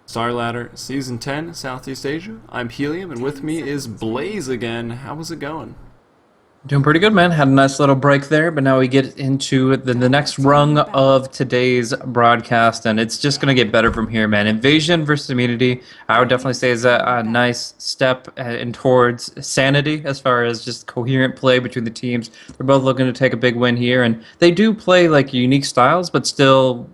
Starladder Season 10, Southeast Asia. I'm Helium, and with me is Blaze again. How was it going? Doing pretty good, man. Had a nice little break there, but now we get into the next rung of today's broadcast, and it's just going to get better from here, man. Invasion versus Immunity, I would definitely say is a nice step in towards sanity as far as just coherent play between the teams. They're both looking to take a big win here, and they do play like unique styles, but still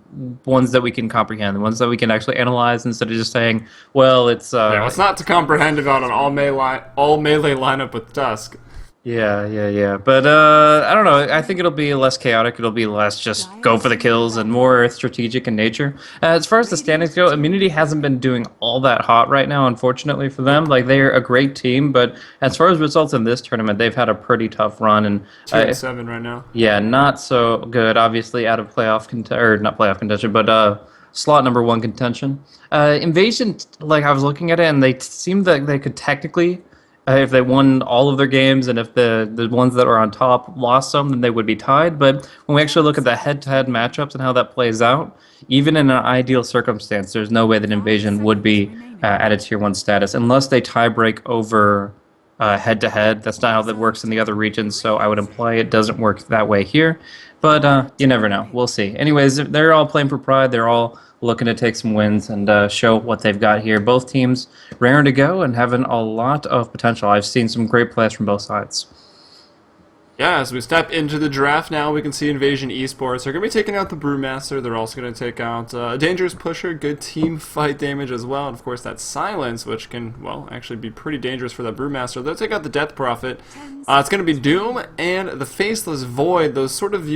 ones that we can comprehend, the ones that we can actually analyze instead of just saying, well, it's Yeah, it's not to comprehend about an all melee lineup with Dusk. Yeah. But I don't know. I think it'll be less chaotic. It'll be less just go for the kills and more strategic in nature. As far as the standings go, Immunity hasn't been doing all that hot right now, unfortunately for them. Like they're a great team, but as far as results in this tournament, they've had a pretty tough run and 2-7 right now. yeah, not so good. Obviously, out of or not playoff contention, but slot number one contention. Invasion, like I was looking at it, and they seemed that they could technically. If they won all of their games and if the ones that are on top lost some, then they would be tied. But when we actually look at the head-to-head matchups and how that plays out, even in an ideal circumstance, there's no way that Invasion would be at a Tier 1 status unless they tie-break over head-to-head. That's not how that works in the other regions, so I would imply it doesn't work that way here. But you never know. We'll see. Anyways, they're all playing for pride. They're all looking to take some wins and show what they've got here. Both teams raring to go and having a lot of potential. I've seen some great plays from both sides. Yeah, as we step into the draft now, we can see Invasion Esports. They're going to be taking out the Brewmaster. They're also going to take out a Dangerous Pusher, good team fight damage as well. And of course, that Silence, which can, well, actually be pretty dangerous for that Brewmaster. They'll take out the Death Prophet. It's going to be Doom and the Faceless Void, those sort of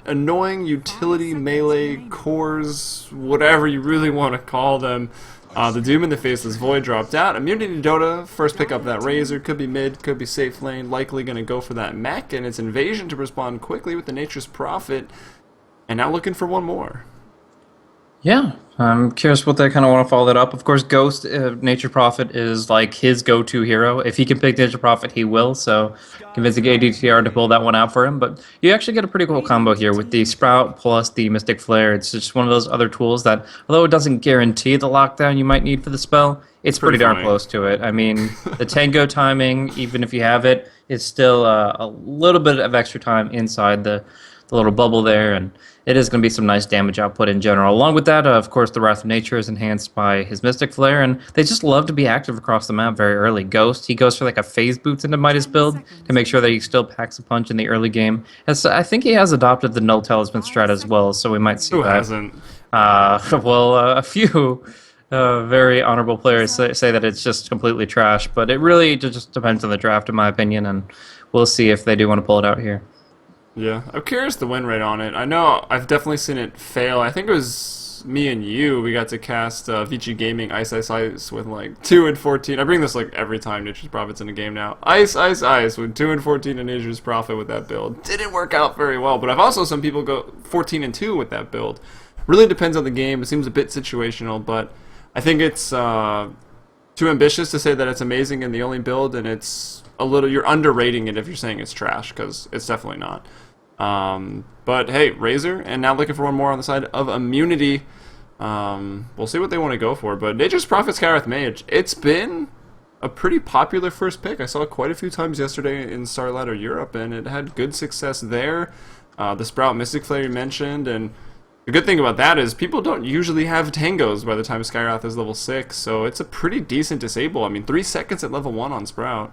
annoying utility melee cores, whatever you really want to call them. The Doom and the Faceless Void dropped out. Immunity Dota, first pick up that Razor, could be mid, could be safe lane, likely going to go for that mech, and it's Invasion to respond quickly with the Nature's Prophet, and now looking for one more. Yeah, I'm curious what they kind of want to follow that up. Of course, Ghost, Nature Prophet is like his go-to hero. If he can pick Nature Prophet, he will, so convincing ADTR to pull that one out for him. But you actually get a pretty cool combo here with the Sprout plus the Mystic Flare. It's just one of those other tools that, although it doesn't guarantee the lockdown you might need for the spell, it's pretty darn close to it. I mean, the tango timing, even if you have it, is still a little bit of extra time inside the little bubble there, and it is going to be some nice damage output in general. Along with that, of course, the Wrath of Nature is enhanced by his Mystic Flare, and they just love to be active across the map very early. Ghost, he goes for like a Phase Boots into Midas build to make sure that he still packs a punch in the early game. As I think he has adopted the Null Talisman strat as well, so we might see Who that. hasn't? A few very honorable players say that it's just completely trash, but it really just depends on the draft, in my opinion, and we'll see if they do want to pull it out here. Yeah, I'm curious the win rate on it. I know I've definitely seen it fail. I think it was me and you. We got to cast VG Gaming Ice Ice Ice with like 2 and 14. I bring this like every time Nature's Prophet's in a game now. Ice Ice Ice with 2 and 14 and Nature's Prophet with that build. Didn't work out very well, but I've also some people go 14 and 2 with that build. Really depends on the game. It seems a bit situational, but I think it's too ambitious to say that it's amazing in the only build, and it's a little, you're underrating it if you're saying it's trash, because it's definitely not. But hey, Razor, and now looking for one more on the side of Immunity. We'll see what they want to go for, but Nature's Prophet Scarith Mage, it's been a pretty popular first pick. I saw it quite a few times yesterday in Starladder Europe, and it had good success there. The Sprout Mystic Flare you mentioned, and the good thing about that is people don't usually have tangos by the time Skyrath is level 6, so it's a pretty decent disable. I mean, 3 seconds at level 1 on Sprout.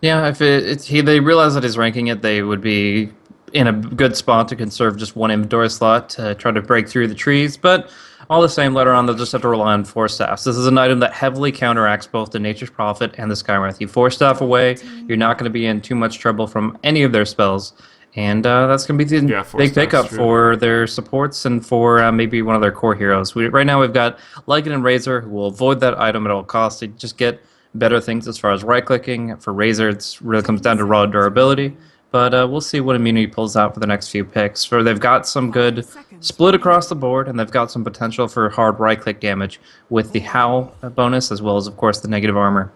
Yeah, if they realize that he's ranking it, they would be in a good spot to conserve just one inventory slot to try to break through the trees, but all the same, later on, they'll just have to rely on Force Staffs. This is an item that heavily counteracts both the Nature's Prophet and the Skywrath. You Force Staff away, you're not going to be in too much trouble from any of their spells, and that's going to be the big pickup for their supports and for maybe one of their core heroes. Right now, we've got Lycan and Razor, who will avoid that item at all costs to just get better things as far as right-clicking. For Razor, it really comes down to raw durability. But we'll see what Immunity pulls out for the next few picks. For they've got some good split across the board, and they've got some potential for hard right-click damage with the Howl bonus, as well as, of course, the negative armor.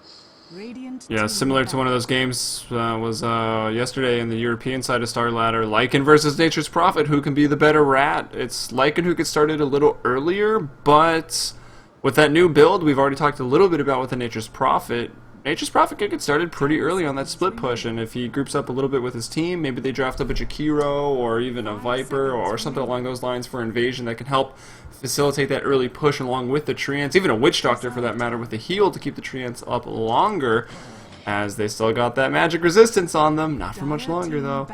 Yeah, similar to one of those games was yesterday in the European side of Starladder. Lycan versus Nature's Prophet, who can be the better rat? It's Lycan who gets started a little earlier, but With that new build, we've already talked a little bit about with the Nature's Prophet. Nature's Prophet could get started pretty early on that split push, and if he groups up a little bit with his team, maybe they draft up a Jakiro or even a Viper or something along those lines for invasion that can help facilitate that early push along with the Treants, even a Witch Doctor for that matter with the heal to keep the Treants up longer, as they still got that magic resistance on them. Not for much longer though.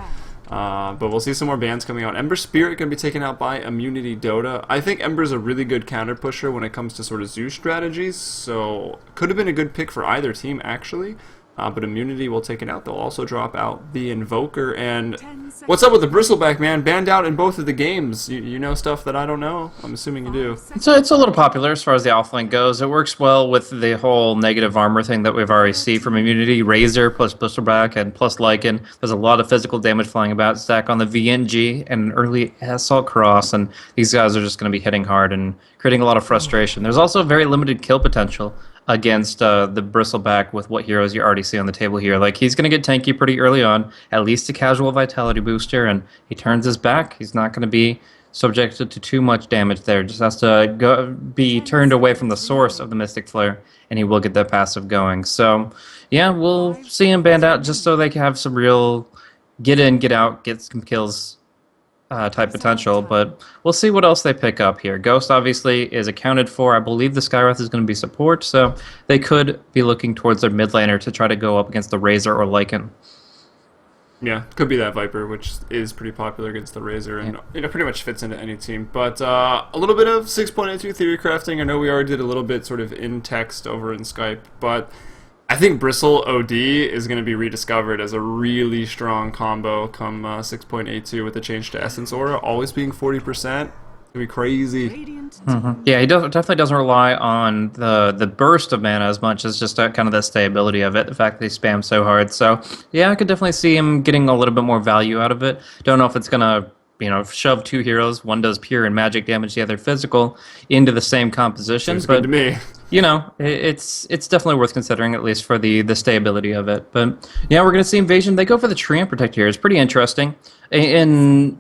But we'll see some more bans coming out. Ember Spirit going to be taken out by Immunity Dota. I think Ember's a really good counter pusher when it comes to sort of Zeus strategies, so could have been a good pick for either team actually. But Immunity will take it out. They'll also drop out the Invoker. And what's up with the Bristleback, man? Banned out in both of the games. You know stuff that I don't know? I'm assuming you do. It's a little popular as far as the offlane goes. It works well with the whole negative armor thing that we've already seen from Immunity. Razor plus Bristleback and plus Lycan. There's a lot of physical damage flying about. Stack on the VNG and early Assault Cross. And these guys are just going to be hitting hard and creating a lot of frustration. There's also very limited kill potential against the Bristleback with what heroes you already see on the table here. Like, he's going to get tanky pretty early on, at least a casual vitality booster, and he turns his back. He's not going to be subjected to too much damage there. Just has to be turned away from the source of the Mystic Flare, and he will get that passive going. So, yeah, we'll see him banned out just so they can have some real get in, get out, get some kills type potential, but we'll see what else they pick up here. Ghost obviously is accounted for. I believe the Skywrath is going to be support, so they could be looking towards their mid laner to try to go up against the Razor or Lycan. Yeah, could be that Viper, which is pretty popular against the Razor, and pretty much fits into any team. But a little bit of 6.82 theory crafting. I know we already did a little bit sort of in text over in Skype, but I think Bristle OD is going to be rediscovered as a really strong combo come 6.82 with the change to Essence Aura, always being 40%. It's going to be crazy. Yeah, he definitely doesn't rely on the burst of mana as much as just kind of the stability of it, the fact that he spams so hard. So, yeah, I could definitely see him getting a little bit more value out of it. Don't know if it's going to shove two heroes, one does pure and magic damage, the other physical, into the same composition. Seems good to me. It's definitely worth considering, at least for the stability of it. But yeah, we're going to see Invasion. They go for the Treant Protector here. It's pretty interesting. In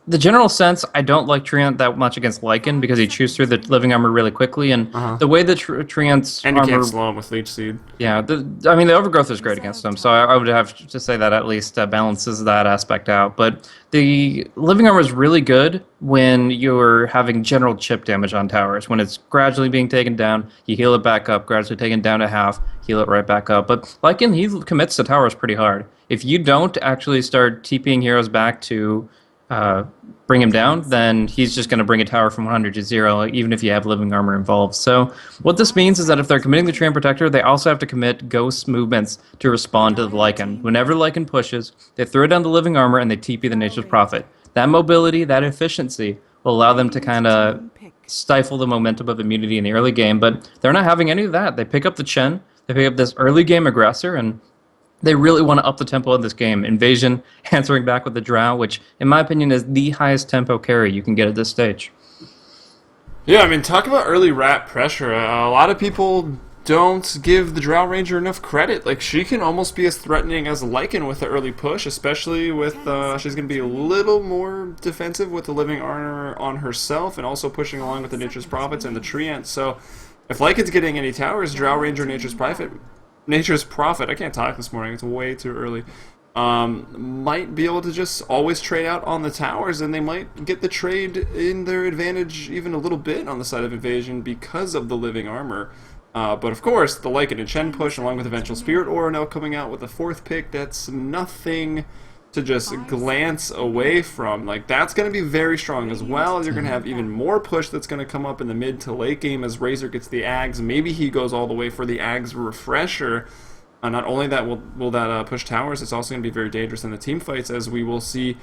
the general sense, I don't like Treant that much against Lycan because he chews through the living armor really quickly, and the way the Treant's and you armor... can't slow him with Leech Seed. Yeah, the Overgrowth is great against him, so I would have to say that at least balances that aspect out. But the living armor is really good when you're having general chip damage on towers. When it's gradually being taken down, you heal it back up, gradually taken down to half, heal it right back up. But Lycan, he commits to towers pretty hard. If you don't actually start TPing heroes back to bring him down, then he's just going to bring a tower from 100 to 0, even if you have living armor involved. So what this means is that if they're committing the Treant Protector, they also have to commit Ghost movements to respond to the Lycan. Whenever Lycan pushes, they throw down the living armor and they TP the Nature's Prophet. That mobility, that efficiency, will allow them to kind of stifle the momentum of immunity in the early game, but they're not having any of that. They pick up the Chen, they pick up this early game aggressor, and they really want to up the tempo of this game. Invasion answering back with the Drow, which, in my opinion, is the highest tempo carry you can get at this stage. Yeah, I mean, talk about early rat pressure. A lot of people don't give the Drow Ranger enough credit. Like, she can almost be as threatening as Lycan with the early push, especially with, she's going to be a little more defensive with the living armor on herself and also pushing along with the Nature's Prophets and the Treant. So, if Lycan's getting any towers, Drow Ranger, Nature's Prophet, I can't talk this morning, it's way too early, might be able to just always trade out on the towers, and they might get the trade in their advantage even a little bit on the side of Invasion because of the living armor. But of course, the Lycan and Chen push, along with Eventual Spirit Aura now coming out with the fourth pick, that's nothing to just glance away from. Like, that's going to be very strong as well. You're going to have even more push that's going to come up in the mid to late game as Razor gets the Ags. Maybe he goes all the way for the Ags refresher. Not only that will that push towers, it's also going to be very dangerous in the team fights, as we will see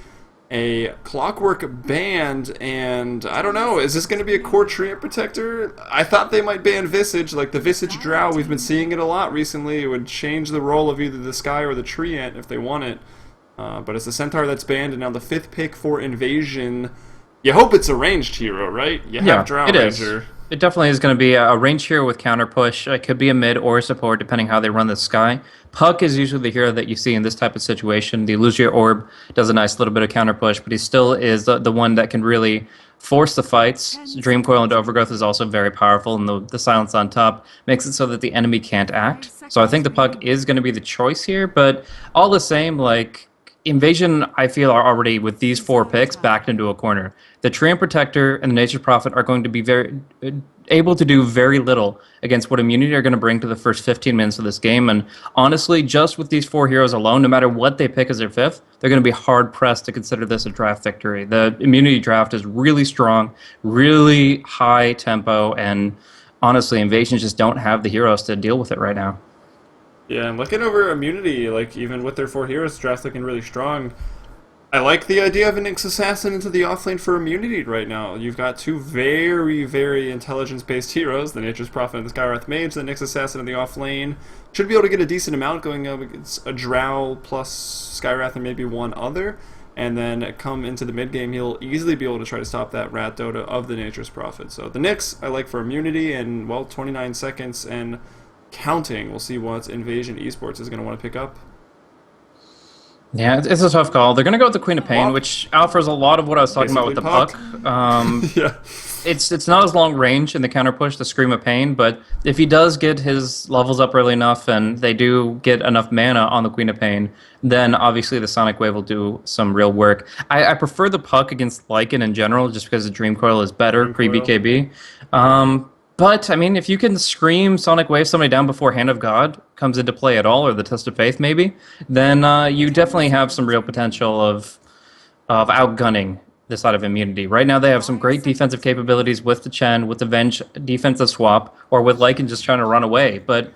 a Clockwork banned, and I don't know, is this going to be a core Treant Protector? I thought they might ban Visage, like the Visage Drow, we've been seeing it a lot recently. It would change the role of either the Sky or the Treant if they want it. But it's the Centaur that's banned, and now the fifth pick for Invasion. You hope it's a ranged hero, right? You have Drow Ranger. It definitely is going to be a range hero with counter push. It could be a mid or a support, depending how they run the Sky. Puck is usually the hero that you see in this type of situation. The Illusory Orb does a nice little bit of counter push, but he still is the one that can really force the fights. Dream Coil into Overgrowth is also very powerful, and the silence on top makes it so that the enemy can't act. So I think the Puck is going to be the choice here, but all the same, like, Invasion, I feel, are already, with these 4 picks, backed into a corner. The Treant Protector and the Nature's Prophet are going to be very able to do very little against what Immunity are going to bring to the first 15 minutes of this game. And honestly, just with these 4 heroes alone, no matter what they pick as their 5th, they're going to be hard-pressed to consider this a draft victory. The Immunity draft is really strong, really high tempo, and honestly, Invasions just don't have the heroes to deal with it right now. Yeah, and looking over Immunity, like even with their 4 heroes, draft looking really strong. I like the idea of an Nyx Assassin into the offlane for Immunity right now. You've got 2 very, very intelligence-based heroes, the Nature's Prophet and the Skywrath Mage. The Nyx Assassin in the offlane should be able to get a decent amount going up against a Drow plus Skywrath and maybe one other. And then come into the mid-game, he'll easily be able to try to stop that Rat Dota of the Nature's Prophet. So the Nyx, I like for Immunity, and, well, 29 seconds and counting. We'll see what Invasion Esports is going to want to pick up. Yeah, it's a tough call. They're going to go with the Queen of Pain, which offers a lot of what I was talking about with the Puck. Puck. Yeah. It's not as long range in the counter push, the Scream of Pain, but if he does get his levels up early enough and they do get enough mana on the Queen of Pain, then obviously the Sonic Wave will do some real work. I prefer the Puck against Lycan in general, just because the Dream Coil is better pre-BKB. But, I mean, if you can Scream Sonic Wave somebody down before Hand of God comes into play at all, or the Test of Faith maybe, then you definitely have some real potential of outgunning this side of Immunity. Right now they have some great defensive capabilities with the Chen, with the Venge defensive swap, or with Lycan just trying to run away. But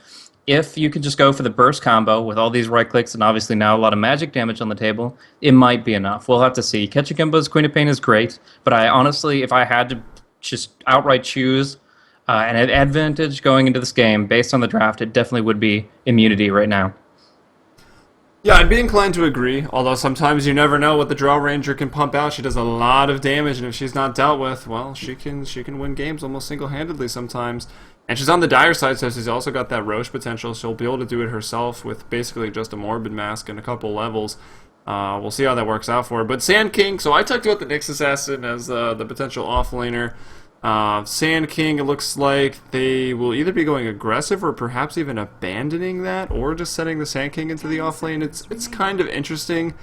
if you could just go for the burst combo with all these right clicks and obviously now a lot of magic damage on the table, it might be enough. We'll have to see. Ketchukimba's Queen of Pain is great, but I honestly, if I had to just outright choose an advantage going into this game based on the draft, it definitely would be Immunity right now. Yeah, I'd be inclined to agree, although sometimes you never know what the Draw Ranger can pump out. She does a lot of damage, and if she's not dealt with, well, she can win games almost single-handedly sometimes. And she's on the dire side, so she's also got that Roche potential. She'll be able to do it herself with basically just a Morbid Mask and a couple levels. We'll see how that works out for her. But Sand King, so I talked about the Nyx Assassin as the potential offlaner. Sand King, it looks like they will either be going aggressive or perhaps even abandoning that, or just setting the Sand King into the offlane. It's kind of interesting.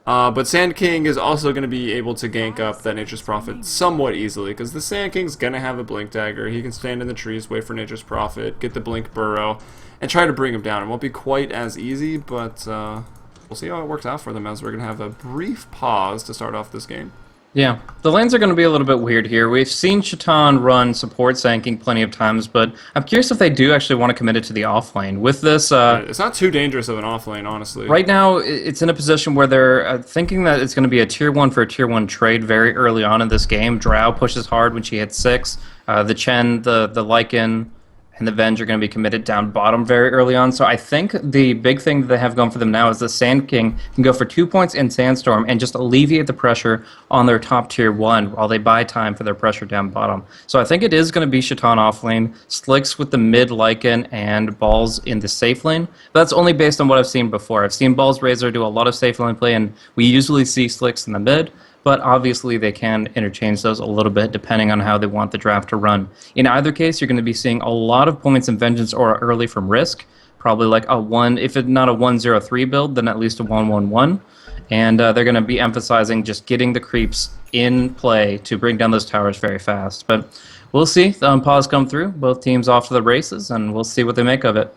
But Sand King is also going to be able to gank up that Nature's Prophet somewhat easily, because the Sand King's going to have a Blink Dagger. He can stand in the trees, wait for Nature's Prophet, get the Blink Burrow, and try to bring him down. It won't be quite as easy, but we'll see how it works out for them, as we're going to have a brief pause to start off this game. Yeah, the lanes are going to be a little bit weird here. We've seen Shaitan run support Sand King plenty of times, but I'm curious if they do actually want to commit it to the offlane. With this, it's not too dangerous of an offlane, honestly. Right now, it's in a position where they're thinking that it's going to be a tier 1 for a tier 1 trade very early on in this game. Drow pushes hard when she hits 6. The Chen, the Lycan, and the Venge are going to be committed down bottom very early on. So I think the big thing that they have going for them now is the Sand King can go for 2 points in Sandstorm and just alleviate the pressure on their top tier 1 while they buy time for their pressure down bottom. So I think it is going to be Shaitan off lane, Slicks with the mid Lycan, and Balls in the safe lane. But that's only based on what I've seen before. I've seen Balls Razor do a lot of safe lane play, and we usually see Slicks in the mid. But obviously they can interchange those a little bit depending on how they want the draft to run. In either case, you're going to be seeing a lot of points in Vengeance or early from Risk, probably like a 1, if it's not a 1-0-3 build, then at least a 1-1-1. And they're going to be emphasizing just getting the creeps in play to bring down those towers very fast. But we'll see. The pause come through, both teams off to the races, and we'll see what they make of it.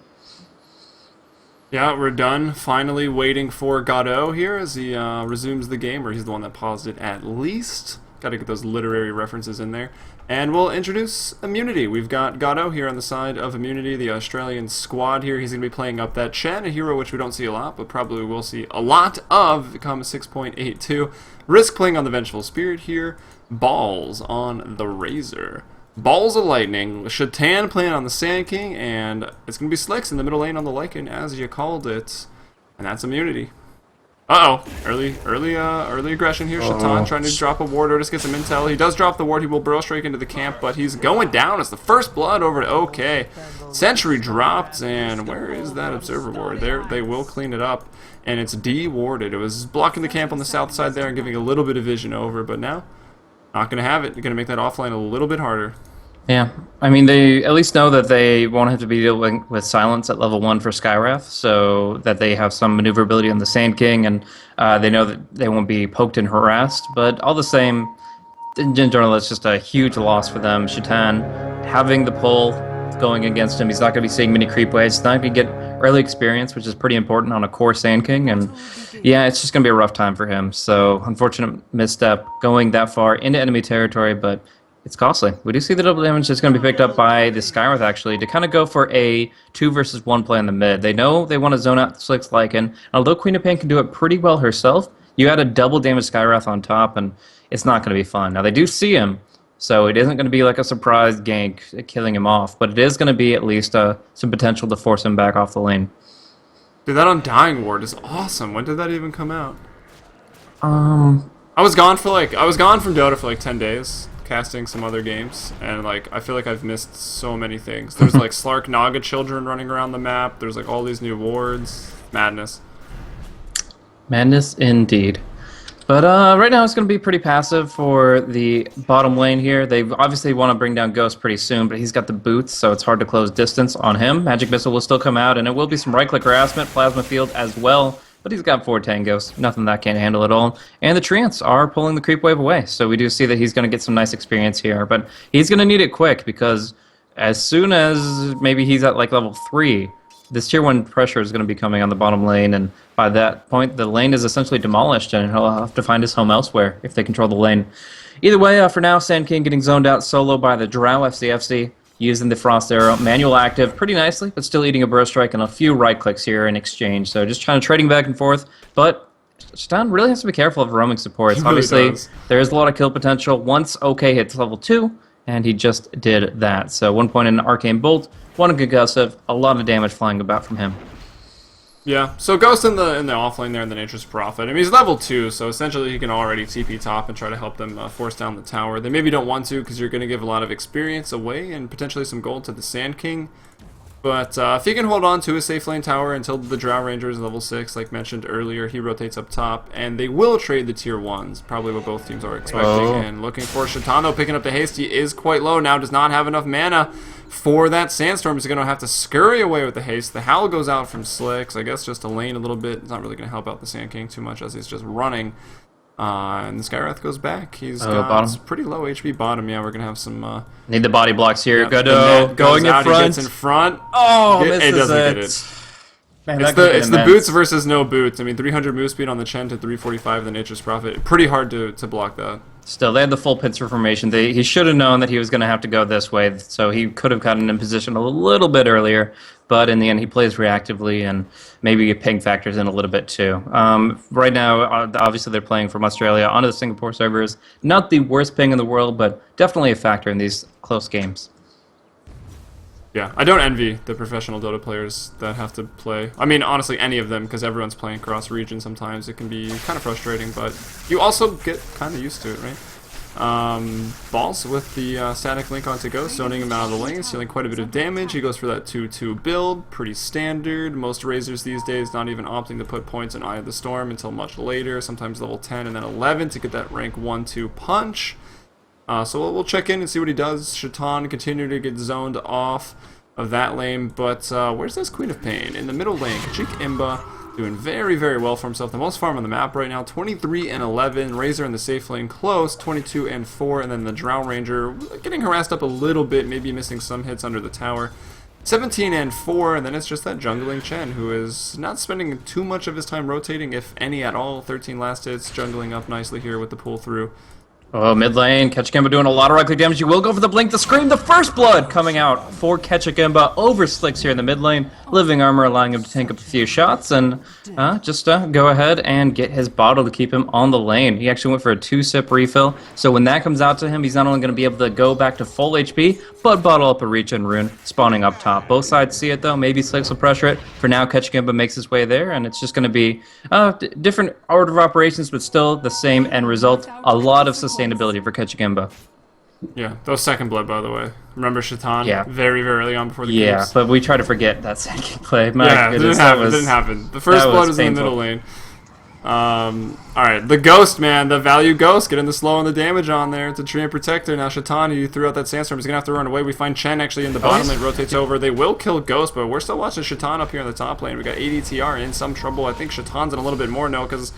Yeah, we're done. Finally waiting for Godot here as he resumes the game, or he's the one that paused it at least. Got to get those literary references in there. And we'll introduce Immunity. We've got Godot here on the side of Immunity, the Australian squad here. He's going to be playing up that Chen, a hero which we don't see a lot, but probably will see a lot of, comma 6.82. Risk playing on the Vengeful Spirit here. Balls on the Razor. Balls of Lightning, Shaitan playing on the Sand King, and it's going to be Slicks in the middle lane on the Lycan, as you called it. And that's Immunity. Uh-oh. Early aggression here. Shaitan trying to drop a ward or just get some intel. He does drop the ward. He will burrow straight into the camp, but he's going down. It's the first blood over to OK. Sentry dropped, and where is that Observer ward? There, they will clean it up, and it's de-warded. It was blocking the camp on the south side there and giving a little bit of vision over, but now Not going to have it. You're going to make that offline a little bit harder. Yeah, I mean, they at least know that they won't have to be dealing with silence at level 1 for Skywrath, so that they have some maneuverability on the Sand King, and they know that they won't be poked and harassed. But all the same, in general, it's just a huge loss for them. Shaitan having the pull going against him, he's not going to be seeing many creep waves. He's not going to get early experience, which is pretty important on a core Sand King, and yeah, it's just going to be a rough time for him. So, unfortunate misstep going that far into enemy territory, but it's costly. We do see the double damage that's going to be picked up by the Skywrath, actually, to kind of go for a 2 versus 1 play in the mid. They know they want to zone out Slick's Lycan. Although Queen of Pain can do it pretty well herself, you add a double damage Skywrath on top, and it's not going to be fun. Now, they do see him, so it isn't going to be like a surprise gank killing him off, but it is going to be at least some potential to force him back off the lane. Dude, that Undying Ward is awesome. When did that even come out? I was gone from Dota for like 10 days. Casting some other games, and like I feel like I've missed so many things. There's like Slark Naga children running around the map. There's like all these new wards. Madness. Madness indeed. But right now it's going to be pretty passive for the bottom lane here. They obviously want to bring down Ghost pretty soon, but he's got the boots, so it's hard to close distance on him. Magic Missile will still come out, and it will be some right-click harassment, Plasma Field as well. But he's got 4 Tangos, nothing that can't handle at all. And the Treants are pulling the creep wave away, so we do see that he's going to get some nice experience here. But he's going to need it quick, because as soon as maybe he's at like level 3, this tier 1 pressure is going to be coming on the bottom lane, and by that point the lane is essentially demolished, and he'll have to find his home elsewhere if they control the lane. Either way, for now, Sand King getting zoned out solo by the Drow FCFC. Using the Frost Arrow, manual active pretty nicely, but still eating a Burst Strike and a few right clicks here in exchange. So just trying to trading back and forth, but Stan really has to be careful of roaming supports. He really Obviously, does. there is a lot of kill potential once OK hits level 2, and he just did that. So 1 point in Arcane Bolt, 1 in Concussive, a lot of damage flying about from him. Yeah, so Ghost in the offlane there in the Nature's Prophet. I mean, he's level 2, so essentially he can already TP top and try to help them force down the tower. They maybe don't want to, because you're going to give a lot of experience away and potentially some gold to the Sand King. But if he can hold on to his safe lane tower until the Drow Ranger is level 6, like mentioned earlier, he rotates up top, and they will trade the tier 1s, probably what both teams are expecting. And looking for Shitano, picking up the haste. He is quite low now, does not have enough mana for that Sandstorm. He's going to have to scurry away with the haste. The Howl goes out from Slick, so I guess just a lane a little bit. It's not really going to help out the Sand King too much as he's just running. And the Skywrath goes back. He's got bottom. pretty low HP bottom. Yeah, we're going to have some... Need the body blocks here. yeah, Godot going in out, front. He gets in front. Oh, it misses doesn't it. get it. Man, It's the boots versus no boots. I mean, 300 move speed on the Chen to 345 the Nature's Prophet. Pretty hard to block that. Still, they had the full pincer formation. He should have known that he was going to have to go this way, so he could have gotten in position a little bit earlier. But in the end, he plays reactively, and maybe ping factors in a little bit too. Right now, obviously, they're playing from Australia onto the Singapore servers. Not the worst ping in the world, but definitely a factor in these close games. Yeah, I don't envy the professional Dota players that have to play. I mean, honestly, any of them, because everyone's playing cross-region sometimes. It can be kind of frustrating, but you also get kind of used to it, right? Balls with the static link onto Ghost, zoning him out of the lane, dealing quite a bit of damage. He goes for that 2-2 build, pretty standard. Most Razors these days not even opting to put points in Eye of the Storm until much later, sometimes level 10 and then 11 to get that rank 1-2 punch. So we'll check in and see what he does. Shaitan continue to get zoned off of that lane, but where's this Queen of Pain? In the middle lane, Kachik Imba doing very, very well for himself. The most farm on the map right now, 23 and 11. Razor in the safe lane close, 22 and 4. And then the Drow Ranger getting harassed up a little bit, maybe missing some hits under the tower. 17 and 4, and then it's just that jungling Chen, who is not spending too much of his time rotating, if any at all. 13 last hits, jungling up nicely here with the pull through. Oh, mid lane, Ketchikimba doing a lot of right-click damage. You will go for the blink, the scream, the first blood coming out for Ketchikimba over Slicks here in the mid lane. Living armor allowing him to tank up a few shots and just go ahead and get his bottle to keep him on the lane. He actually went for a 2-sip refill, so when that comes out to him, he's not only going to be able to go back to full HP, but bottle up a reach and rune spawning up top. Both sides see it though, maybe Slicks will pressure it. For now, Ketchikimba makes his way there, and it's just going to be different order of operations, but still the same end result. A lot of sustainability for Ketchikimba. Yeah, that was second blood, by the way. Remember Shaitan? Yeah. Very, very early on before the Yeah, games. but we try to forget that second play. My Yeah, it goodness, didn't happen. The first blood was in the painful. middle lane. Alright, the Ghost, man. The value Ghost. Getting the slow and the damage on there. It's a Treant Protector. Now Shaitan, who threw out that Sandstorm, is going to have to run away. We find Chen actually in the bottom lane. Rotates over. They will kill Ghost, but we're still watching Shaitan up here in the top lane. We got ADTR in some trouble. I think Shaitan's in a little bit more now, because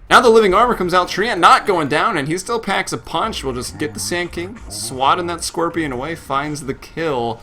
now the Living Armor comes out. Treant not going down, and he still packs a punch. We'll just get the Sand King, swatting that Scorpion away, finds the kill.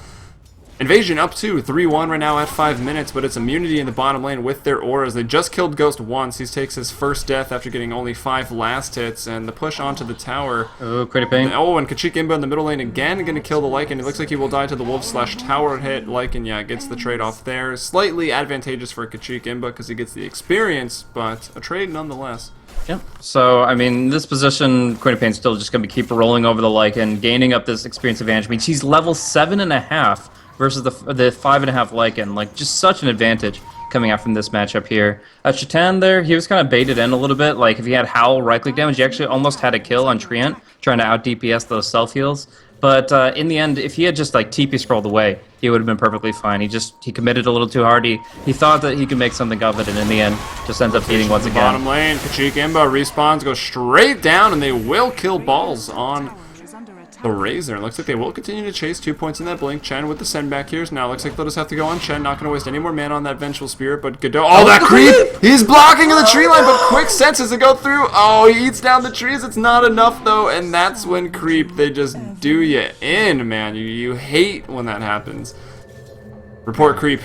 Invasion up to 3-1 right now at 5 minutes, but it's immunity in the bottom lane with their auras. They just killed Ghost once. He takes his first death after getting only 5 last hits, and the push onto the tower. Oh, crit pain. Oh, and Kachik Imba in the middle lane again, going to kill the Lycan. It looks like he will die to the Wolf/Tower hit. Lycan, yeah, gets the trade off there. Slightly advantageous for Kachik Imba because he gets the experience, but a trade nonetheless. Yep. So, I mean, in this position, Queen of Pain's still just going to keep rolling over the Lycan, gaining up this experience advantage. I mean, she's level 7.5. Versus the 5.5 Lycan, like just such an advantage coming out from this matchup here. Shaitan there, he was kind of baited in a little bit. Like if he had Howl right-click damage, he actually almost had a kill on Treant, trying to out DPS those self heals. But in the end, if he had just like TP scrolled away, he would have been perfectly fine. He committed a little too hard. He thought that he could make something of it, and in the end, just ends up beating once again. Bottom lane, Kachik Imba respawns, goes straight down, and they will kill balls on the Razor. It looks like they will continue to chase 2 points in that blink. Chen with the send back here. Now looks like they'll just have to go on Chen. Not going to waste any more mana on that Vengeful Spirit, but Godot. Oh, that creep! He's blocking in the tree line, but quick senses to go through. Oh, he eats down the trees. It's not enough, though, and that's when creep, they just do you in, man. You hate when that happens. Report creep,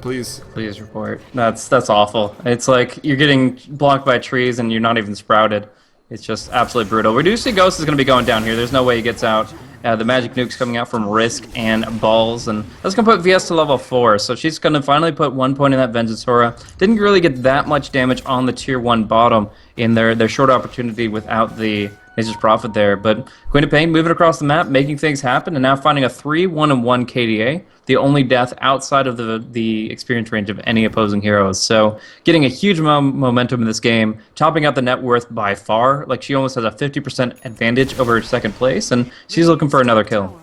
please. Please report. That's awful. It's like you're getting blocked by trees and you're not even sprouted. It's just absolutely brutal. We do see Ghost is going to be going down here. There's no way he gets out. The magic nuke's coming out from Risk and Balls, and that's going to put VS to level 4. So she's going to finally put 1 point in that Vengeance Aura. Didn't really get that much damage on the tier 1 bottom in their short opportunity without the Nature's Prophet there. But Queen of Pain moving across the map, making things happen, and now finding a 3-1-1 KDA. The only death outside of the experience range of any opposing heroes. So getting a huge momentum in this game, topping out the net worth by far. Like she almost has a 50% advantage over second place, and she's looking for another kill.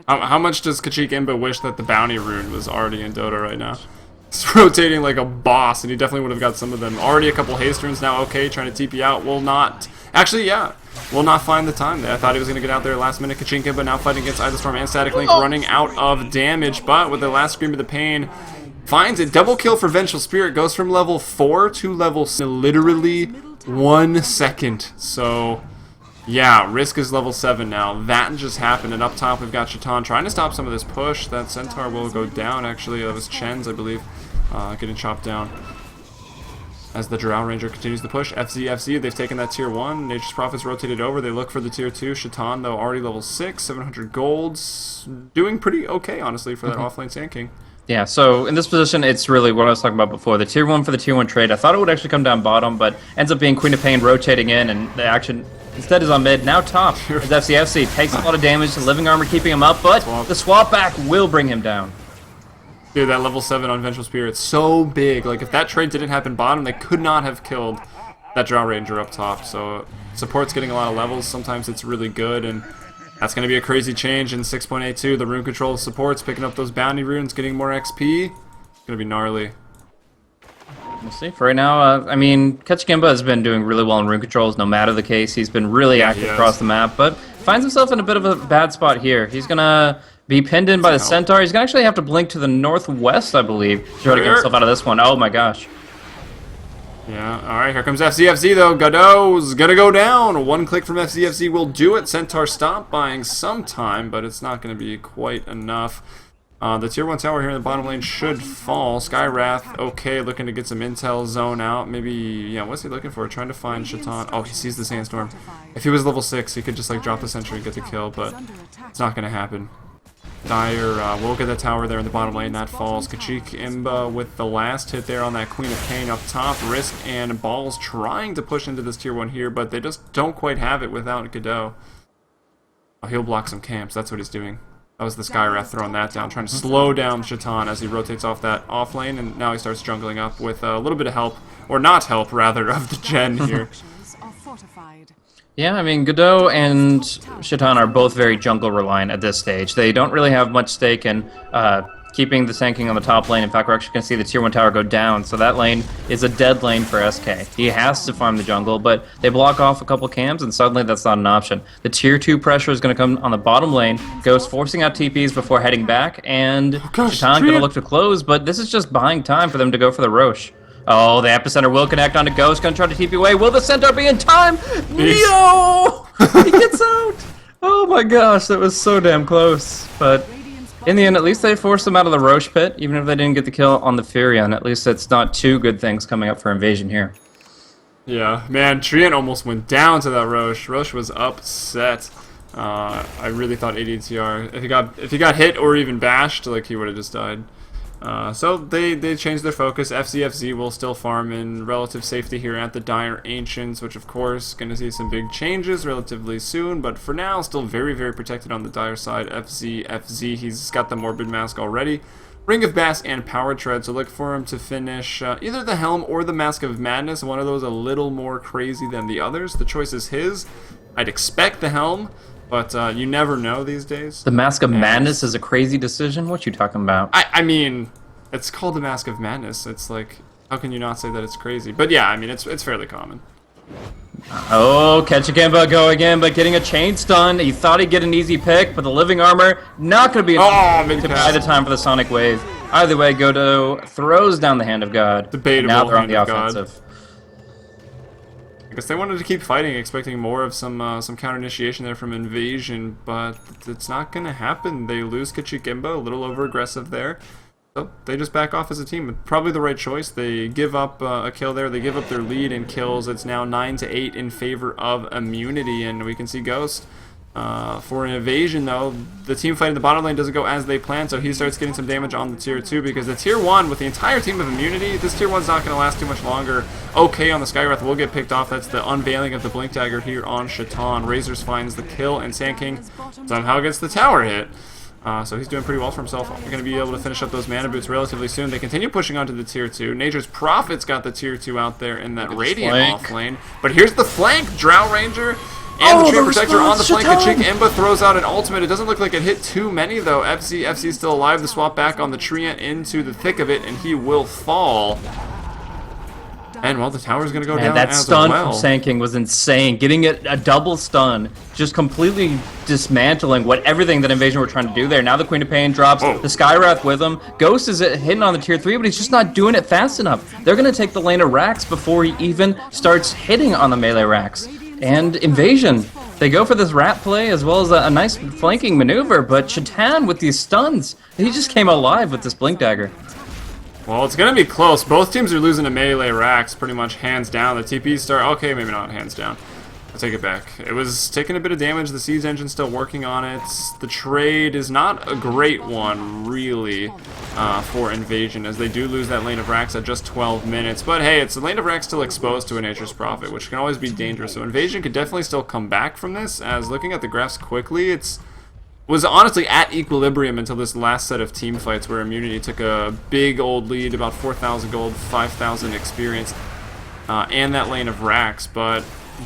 How much does Kachik Imba wish that the bounty rune was already in Dota right now? It's rotating like a boss, and he definitely would have got some of them. Already a couple haste runes now. Okay, trying to TP out. Will not. Actually, yeah. Will not find the time there. I thought he was going to get out there last minute. Kachinka, but now fighting against Either Storm and Static Link, running out of damage. But with the last Scream of the Pain, finds it. Double kill for Vengeful Spirit. Goes from level 4 to level 6 in literally 1 second. So, yeah, Risk is level 7 now. That just happened. And up top, we've got Shaitan trying to stop some of this push. That Centaur will go down, actually. That was Chen's, I believe, getting chopped down. As the Drow Ranger continues to push. FZ, they've taken that tier 1. Nature's Prophet's rotated over. They look for the tier 2. Shaitan, though, already level 6. 700 golds. Doing pretty okay, honestly, for that offlane Sand King. Yeah, so in this position, it's really what I was talking about before. The tier 1 for the tier 1 trade. I thought it would actually come down bottom, but ends up being Queen of Pain rotating in, and the action instead is on mid. Now top as FCFC takes a lot of damage. The Living Armor keeping him up, but the swap back will bring him down. Dude, that level 7 on Vengeful Spirit's so big. Like, if that trade didn't happen bottom, they could not have killed that Drow Ranger up top. So, support's getting a lot of levels. Sometimes it's really good, and that's going to be a crazy change in 6.82. The rune control support's picking up those bounty runes, getting more XP. It's going to be gnarly. We'll see. For right now, I mean, Kachikimba has been doing really well in rune controls, no matter the case. He's been really active across the map, but finds himself in a bit of a bad spot here. He's going to be pinned in by the Centaur. He's going to actually have to blink to the northwest, I believe, to try to get himself out of this one. Oh my gosh. Yeah, alright, here comes FCFZ though. Godot's going to go down. 1 click from FCFZ will do it. Centaur stop buying sometime, but it's not going to be quite enough. The tier 1 tower here in the bottom lane should fall. Skywrath, okay, looking to get some intel zone out. Maybe, yeah, what's he looking for? Trying to find Shaitan. Oh, he sees the Sandstorm. If he was level 6, he could just like drop the sentry and get the kill, but it's not going to happen. Dire will get the tower there in the bottom lane. That falls. Kachik Imba with the last hit there on that Queen of Pain up top. Risk and Balls trying to push into this tier 1 here, but they just don't quite have it without Godot. Oh, he'll block some camps. That's what he's doing. That was the Skywrath throwing that down, trying to slow down Shaitan as he rotates off that off lane, and now he starts jungling up with a little bit of help, or not help, rather, of the Gen here. Yeah, I mean, Godot and Shaitan are both very jungle reliant at this stage. They don't really have much stake in keeping the tanking on the top lane. In fact, we're actually going to see the tier 1 tower go down, so that lane is a dead lane for SK. He has to farm the jungle, but they block off a couple camps, and suddenly that's not an option. The tier 2 pressure is going to come on the bottom lane, Ghost forcing out TPs before heading back, and Shaitan going to look to close, but this is just buying time for them to go for the Roche. Oh, the epicenter will connect onto Ghost, going to try to TP away. Will the centaur be in time? No! He gets out! Oh my gosh, that was so damn close. But in the end, at least they forced them out of the Roche pit, even if they didn't get the kill on the Furion. At least it's not two good things coming up for Invasion here. Yeah, man, Treant almost went down to that Roche. Roche was upset. I really thought ADTR, if he got hit or even bashed, like, he would have just died. So they changed their focus. FZFZ will still farm in relative safety here at the Dire Ancients, which of course going to see some big changes relatively soon, but for now still very, very protected on the Dire side. FZ, he's got the Morbid Mask already. Ring of Bass and Power Tread, so look for him to finish either the Helm or the Mask of Madness, one of those a little more crazy than the others. The choice is his. I'd expect the Helm, but you never know these days. The Mask of Madness is a crazy decision? What you talking about? I mean, it's called the Mask of Madness. It's like, how can you not say that it's crazy? But yeah, I mean, it's fairly common. Oh, catch again, but go again, but getting a chain stun. He thought he'd get an easy pick, but the living armor not going to be enough to buy the time for the Sonic Wave. Either way, Godo throws down the Hand of God. Debatable. Now they're on the Hand of offensive. God. I guess they wanted to keep fighting, expecting more of some counter initiation there from Invasion, but it's not going to happen. They lose Kachikimba, a little over aggressive there. So they just back off as a team. Probably the right choice. They give up a kill there. They give up their lead in kills. It's now 9-8 in favor of Immunity, and we can see Ghost. For an Invasion, though, the team fighting the bottom lane doesn't go as they planned, so he starts getting some damage on the tier 2, because the tier 1, with the entire team of Immunity, this tier 1's not going to last too much longer. Okay, on the Skywrath will get picked off. That's the unveiling of the Blink Dagger here on Shaitan. Razors finds the kill, and Sand King somehow gets the tower hit. So he's doing pretty well for himself. We're going to be able to finish up those mana boots relatively soon. They continue pushing onto the tier 2. Nature's Prophet's got the tier 2 out there in that Radiant off lane. But here's the flank! Drow Ranger and the Tree Protector on the flank. Kachikimba throws out an ultimate. It doesn't look like it hit too many, though. FZ's still alive. The swap back on the Treant into the thick of it, and he will fall. And, well, the tower's going to go down that as stun well. from Sand King was insane. Getting it a double stun, just completely dismantling everything that Invasion were trying to do there. Now the Queen of Pain drops, the Skywrath with him. Ghost is hitting on the tier 3, but he's just not doing it fast enough. They're going to take the lane of Rax before he even starts hitting on the melee Rax. And Invasion, they go for this rat play as well as a nice flanking maneuver, but Shaitan with these stuns, he just came alive with this Blink Dagger. Well, it's going to be close. Both teams are losing to melee Rax pretty much hands down. The TPs start... Okay, maybe not hands down. I'll take it back. It was taking a bit of damage. The Siege Engine's still working on it. The trade is not a great one, really, for Invasion, as they do lose that lane of Rax at just 12 minutes. But hey, it's the lane of Rax still exposed to a Nature's Prophet, which can always be dangerous. So Invasion could definitely still come back from this, as looking at the graphs quickly, was honestly at equilibrium until this last set of team fights where Immunity took a big old lead, about 4,000 gold, 5,000 experience, and that lane of Rax, but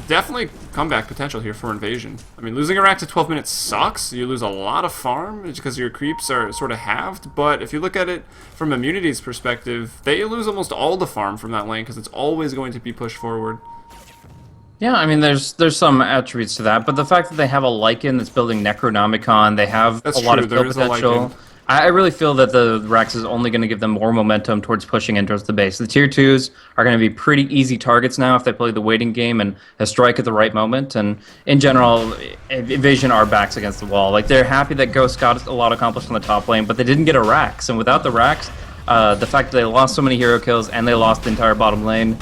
definitely comeback potential here for Invasion. I mean, losing a Rax at 12 minutes sucks. You lose a lot of farm because your creeps are sort of halved, but if you look at it from Immunity's perspective, they lose almost all the farm from that lane because it's always going to be pushed forward. Yeah, I mean, there's some attributes to that, but the fact that they have a Lycan that's building Necronomicon, they have a lot of kill potential. I really feel that the Rax is only going to give them more momentum towards pushing in towards the base. The tier 2s are going to be pretty easy targets now if they play the waiting game and strike at the right moment. And in general, Invasion are backs against the wall. Like, they're happy that Ghost got a lot accomplished on the top lane, but they didn't get a Rax. And without the Rax, the fact that they lost so many hero kills and they lost the entire bottom lane,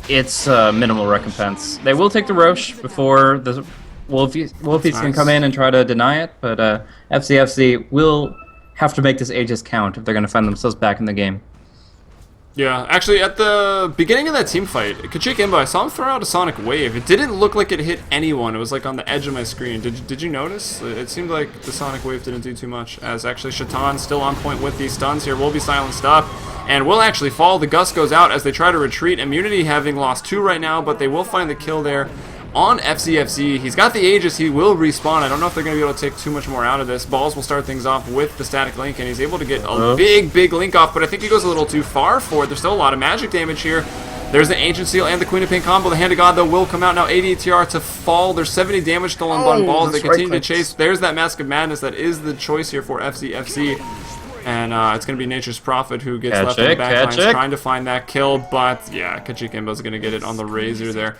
it's minimal recompense. They will take the Roche before the Wolfies can come in and try to deny it, but FCFC will have to make this Aegis count if they're going to find themselves back in the game. Yeah, actually, at the beginning of that team fight, Kachikimba, I saw him throw out a Sonic Wave. It didn't look like it hit anyone. It was like on the edge of my screen. Did you notice? It seemed like the Sonic Wave didn't do too much, as actually Shaitan still on point with these stuns here. Will be silenced up, and will actually fall. The Gust goes out as they try to retreat. Immunity having lost 2 right now, but they will find the kill there on FCFC. He's got the Aegis. He will respawn. I don't know if they're going to be able to take too much more out of this. Balls will start things off with the static link, and he's able to get a big link off, but I think he goes a little too far for it. There's still a lot of magic damage here. There's the Ancient Seal and the Queen of Pain combo. The Hand of God, though, will come out now. ADTR to fall. There's 70 damage still on Balls. They continue to chase. There's that Mask of Madness. That is the choice here for FCFC. And it's going to be Nature's Prophet who gets left in the back lines trying to find that kill. But, yeah, Kachik Imbo's going to get it on the Razor there.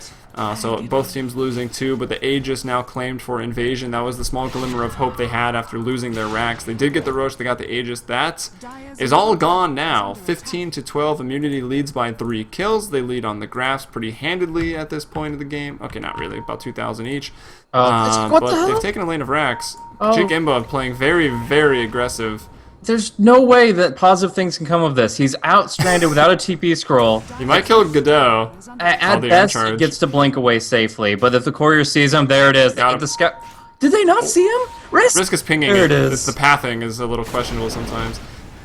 So both teams losing too, but the Aegis now claimed for Invasion. That was the small glimmer of hope they had after losing their racks. They did get the Roche, they got the Aegis. That is all gone now. 15-12, Immunity leads by 3 kills. They lead on the graphs pretty handedly at this point of the game. Okay, not really, about 2,000 each. But they've taken a lane of racks. Kachik Imbo playing very aggressive. There's no way that positive things can come of this. He's out stranded without a TP scroll. He might kill Godot. At best, he gets to blink away safely. But if the courier sees him, there it is. The scout. Did they not see him? Risk is pinging. There it is. The pathing is a little questionable sometimes.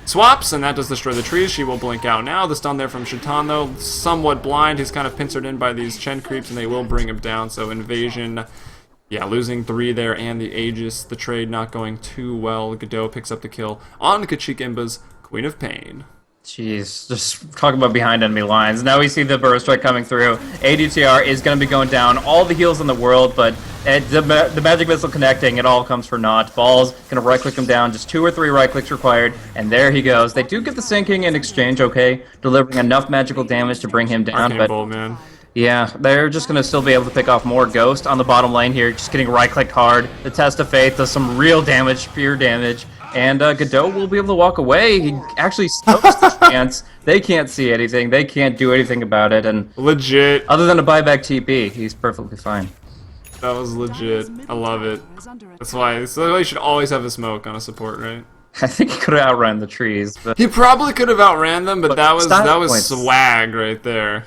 Swaps, and that does destroy the trees. She will blink out now. The stun there from Shaitan, though, somewhat blind. He's kind of pincered in by these Chen creeps, and they will bring him down. So Invasion. Yeah, losing 3 there, and the Aegis, the trade not going too well. Godot picks up the kill on Kachik Imba's Queen of Pain. Jeez, just talking about behind enemy lines. Now we see the burst strike coming through. ADTR is going to be going down. All the heals in the world, but the magic missile connecting, it all comes for naught. Ball's going to right-click him down. Just 2 or 3 right-clicks required, and there he goes. They do get the sinking in exchange, okay, delivering enough magical damage to bring him down. Arcane Bolt, man. Yeah, they're just going to still be able to pick off more Ghost on the bottom lane here, just getting right-clicked hard. The Test of Faith does some real damage, pure damage, and Godot will be able to walk away. He actually smokes the chance. They can't see anything. They can't do anything about it, and legit. Other than a buyback TP, he's perfectly fine. That was legit. I love it. That's why you should always have a smoke on a support, right? I think he could have outrun the trees. But he probably could have outran them, but that was swag right there.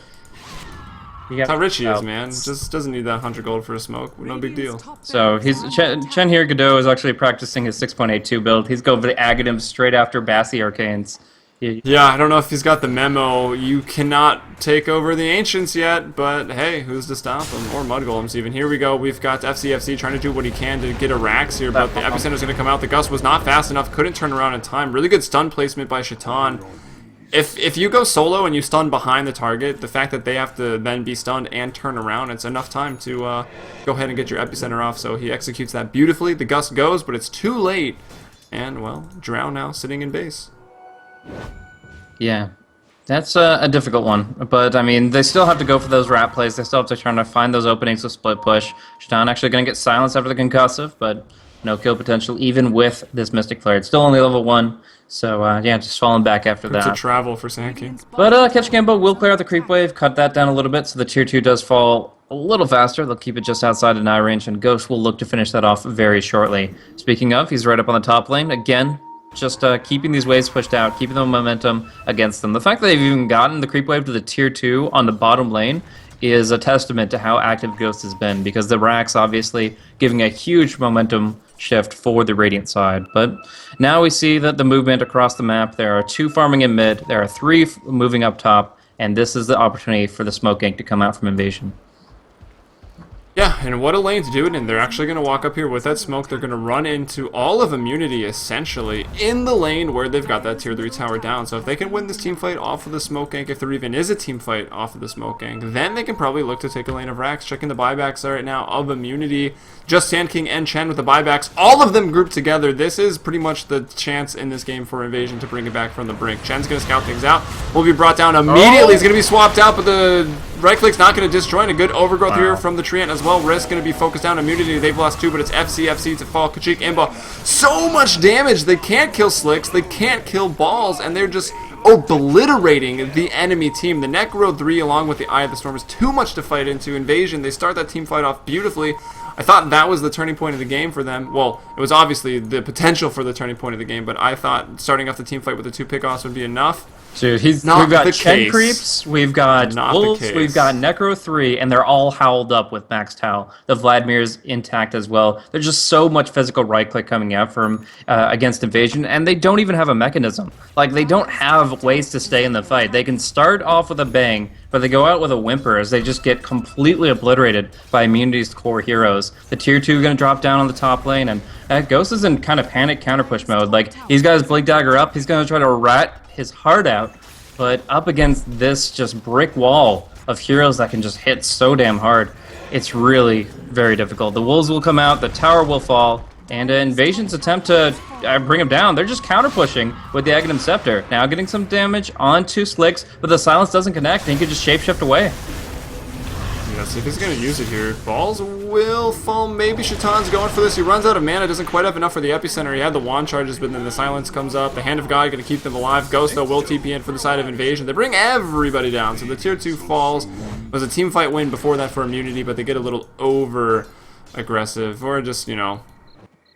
That's how rich he is, man. Just doesn't need that 100 gold for a smoke. No big deal. So Chen here, Godot is actually practicing his 6.82 build. He's going for the Agadim straight after Bassi Arcanes. Yeah, I don't know if he's got the memo. You cannot take over the Ancients yet, but hey, who's to stop him? Or Mud Golems even. Here we go. We've got FCFC trying to do what he can to get a Rax here, but the Epicenter's going to come out. The Gust was not fast enough. Couldn't turn around in time. Really good stun placement by Shaitan. If you go solo and you stun behind the target, the fact that they have to then be stunned and turn around, it's enough time to go ahead and get your Epicenter off. So he executes that beautifully. The Gust goes, but it's too late. And, well, Drow now sitting in base. Yeah, that's a difficult one. But, I mean, they still have to go for those rat plays. They still have to try to find those openings to split push. Shaitan actually going to get silenced after the concussive, but no kill potential even with this Mystic Flare. It's still only level 1. So, yeah, just falling back after that. It's a travel for Sand King. But Kachik Imbo will clear out the creep wave, cut that down a little bit, so the tier 2 does fall a little faster. They'll keep it just outside of eye range, and Ghost will look to finish that off very shortly. Speaking of, he's right up on the top lane. Again, just keeping these waves pushed out, keeping the momentum against them. The fact that they've even gotten the creep wave to the tier 2 on the bottom lane is a testament to how active Ghost has been, because the Rax obviously giving a huge momentum shift for the Radiant side. But now we see that the movement across the map, there are 2 farming in mid, there are 3 moving up top, and this is the opportunity for the Smoke Gank to come out from Invasion. Yeah, and what a lane to do it in. They're actually going to walk up here with that smoke. They're going to run into all of Immunity, essentially, in the lane where they've got that tier 3 tower down. So if they can win this team fight off of the smoke gank, if there even is a team fight off of the smoke gank, then they can probably look to take a lane of Rax. Checking the buybacks right now of Immunity. Just Sand King and Chen with the buybacks. All of them grouped together. This is pretty much the chance in this game for Invasion to bring it back from the brink. Chen's going to scout things out. Will be brought down immediately. He's going to be swapped out, but the right click's not going to disjoin. A good overgrowth here from the Treant as well. Risk going to be focused down. Immunity, they've lost 2, but it's FCFC to fall. Kachik Imba. So much damage. They can't kill Slicks. They can't kill Balls, and they're just obliterating the enemy team. The Necro 3 along with the Eye of the Storm is too much to fight into. Invasion, they start that team fight off beautifully. I thought that was the turning point of the game for them. Well, it was obviously the potential for the turning point of the game, but I thought starting off the team fight with the 2 pickoffs would be enough. Dude, we've got Chen creeps, we've got Wolves, we've got Necro 3, and they're all howled up with Max Tau. The Vladimir's intact as well. There's just so much physical right-click coming out from against Invasion, and they don't even have a mechanism. Like, they don't have ways to stay in the fight. They can start off with a bang, but they go out with a whimper as they just get completely obliterated by Immunity's core heroes. The tier 2 going to drop down on the top lane, and Ghost is in kind of panic counter push mode. Like, he's got his Blink Dagger up, he's going to try to rat his heart out, but up against this just brick wall of heroes that can just hit so damn hard, it's really very difficult. The wolves will come out, the tower will fall, and Invasion's attempt to bring him down, they're just counter-pushing with the Aghanim Scepter. Now getting some damage onto Slicks, but the silence doesn't connect, and he can just shapeshift away. Yeah, see if he's going to use it here. Balls will fall. Maybe Shatan's going for this. He runs out of mana, doesn't quite have enough for the epicenter. He had the wand charges, but then the silence comes up. The Hand of God going to keep them alive. Ghost, though, will TP in for the side of Invasion. They bring everybody down, so the tier 2 falls. It was a team fight win before that for Immunity, but they get a little over-aggressive, or just, you know,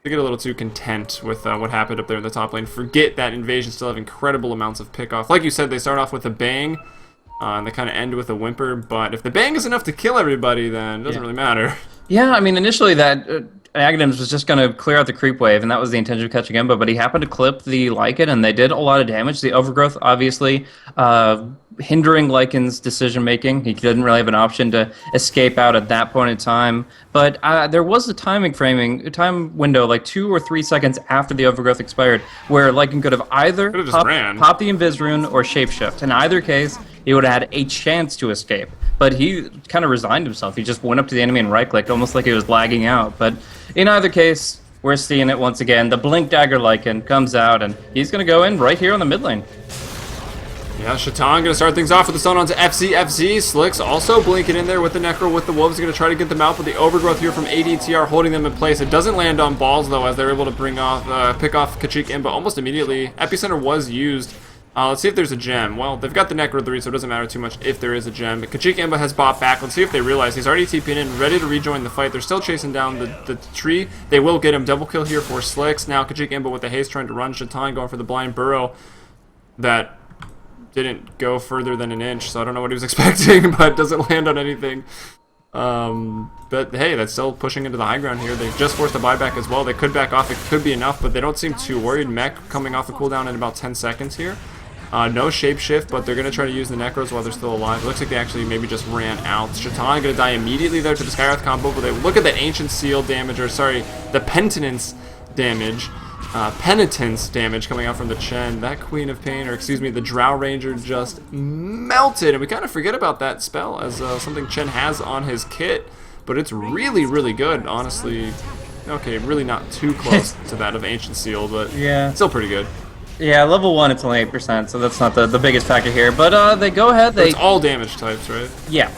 they get a little too content with what happened up there in the top lane. Forget that Invasion still have incredible amounts of pickoff. Like you said, they start off with a bang, and they kind of end with a whimper. But if the bang is enough to kill everybody, then it doesn't really matter. Yeah, I mean, initially that Aghanims was just going to clear out the creep wave, and that was the intention of catching Emba, but he happened to clip the Lycan, and they did a lot of damage. The Overgrowth, obviously, hindering Lycan's decision-making. He didn't really have an option to escape out at that point in time. But there was a time window, like 2 or 3 seconds after the Overgrowth expired, where Lycan could have either popped the Invis Rune or Shapeshift. In either case, he would have had a chance to escape. But he kind of resigned himself. He just went up to the enemy and right-clicked, almost like he was lagging out. But in either case, we're seeing it once again. The Blink Dagger Lycan comes out, and he's going to go in right here on the mid lane. Yeah, Shatan going to start things off with the stun onto FZ. Slicks also blinking in there with the Necro with the Wolves. Going to try to get them out, but the Overgrowth here from ADTR holding them in place. It doesn't land on balls, though, as they're able to pick off Kachik Imba almost immediately. Epicenter was used. Let's see if there's a gem. Well, they've got the Necro 3, so it doesn't matter too much if there is a gem. But Kachik Imba has bought back. Let's see if they realize he's already TP'd in, ready to rejoin the fight. They're still chasing down the tree. They will get him. Double kill here for Slicks. Now Kachik Imba with the haste trying to run. Shatan going for the blind burrow. That didn't go further than an inch, so I don't know what he was expecting, but doesn't land on anything. But hey, that's still pushing into the high ground here. They've just forced a buyback as well. They could back off. It could be enough, but they don't seem too worried. Mech coming off a cooldown in about 10 seconds here. No shapeshift, but they're going to try to use the Necros while they're still alive. It looks like they actually maybe just ran out. Shatan going to die immediately there to the Skywrath combo, but they look at that Ancient Seal damage, or sorry, the Penitence damage. Penitence damage coming out from the Chen. That Queen of Pain, or excuse me, the Drow Ranger just melted, and we kind of forget about that spell as something Chen has on his kit, but it's really, really good, honestly. Okay, really not too close to that of Ancient Seal, but yeah, still pretty good. Yeah, level 1 it's only 8%, so that's not the biggest factor here. But they go ahead, it's all damage types, right? Yeah.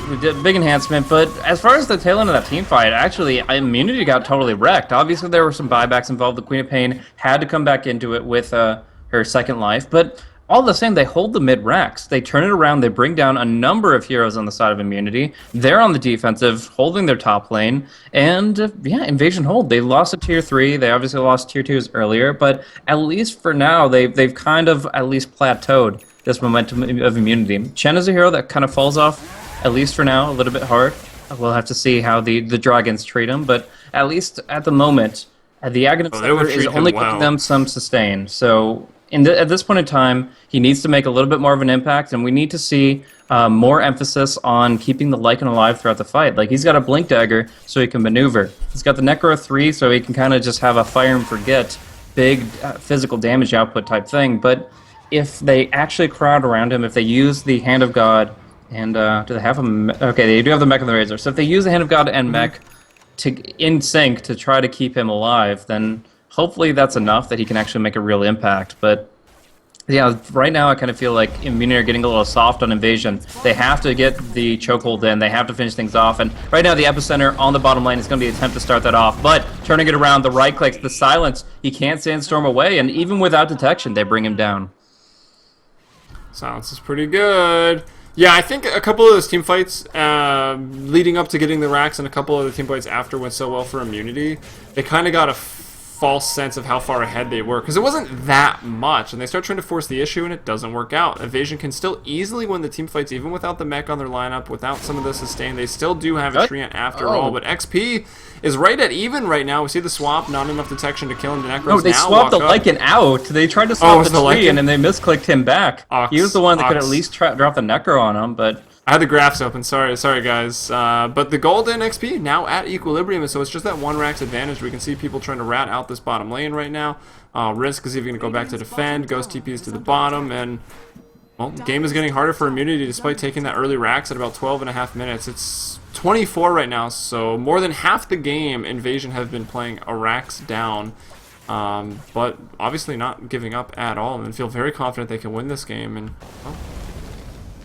We did big enhancement, but as far as the tail end of that team fight, actually, Immunity got totally wrecked. Obviously, there were some buybacks involved. The Queen of Pain had to come back into it with her second life, but all the same, they hold the mid racks. They turn it around. They bring down a number of heroes on the side of Immunity. They're on the defensive, holding their top lane, and yeah, Invasion hold. They lost to tier 3. They obviously lost tier 2s earlier, but at least for now, they've kind of at least plateaued this momentum of Immunity. Chen is a hero that kind of falls off, at least for now, a little bit hard. We'll have to see how the dragons treat him, but at least at the moment, the Aghanim Scepter is only giving them some sustain. So at this point in time, he needs to make a little bit more of an impact, and we need to see more emphasis on keeping the Lycan alive throughout the fight. Like, he's got a Blink Dagger so he can maneuver. He's got the Necro 3 so he can kind of just have a fire and forget, big physical damage output type thing. But if they actually crowd around him, if they use the Hand of God, and do they have a... Okay, they do have the Mech and the Razor. So if they use the Hand of God and Mech in sync to try to keep him alive, then hopefully that's enough that he can actually make a real impact. But yeah, right now I kind of feel like Immunity are getting a little soft on Invasion. They have to get the chokehold in. They have to finish things off. And right now the Epicenter on the bottom lane is going to be an attempt to start that off. But turning it around, the right clicks, the silence, he can't sandstorm away. And even without detection, they bring him down. Silence is pretty good. Yeah, I think a couple of those team fights leading up to getting the racks and a couple of the team fights after went so well for Immunity. They kind of got a false sense of how far ahead they were, because it wasn't that much, and they start trying to force the issue, and it doesn't work out. Evasion can still easily win the team fights, even without the mech on their lineup, without some of the sustain. They still do have a Treant after all, but XP is right at even right now. We see the swap, not enough detection to kill him. Necros no, they now swapped the walk up. Lycan out. They tried to swap the Lycan? tree, and then they misclicked him back. He was the one that could at least drop the Necro on him, but... I had the graphs open, sorry guys. But the golden XP now at equilibrium, so it's just that one Rax advantage. We can see people trying to rat out this bottom lane right now. Risk is even going to go back to defend. Ghost TPs to the bottom, and well, the game is getting harder for Immunity despite taking that early Rax at about 12.5 minutes. It's 24 right now, so more than half the game Invasion have been playing a Rax down. But obviously not giving up at all, and feel very confident they can win this game, and well,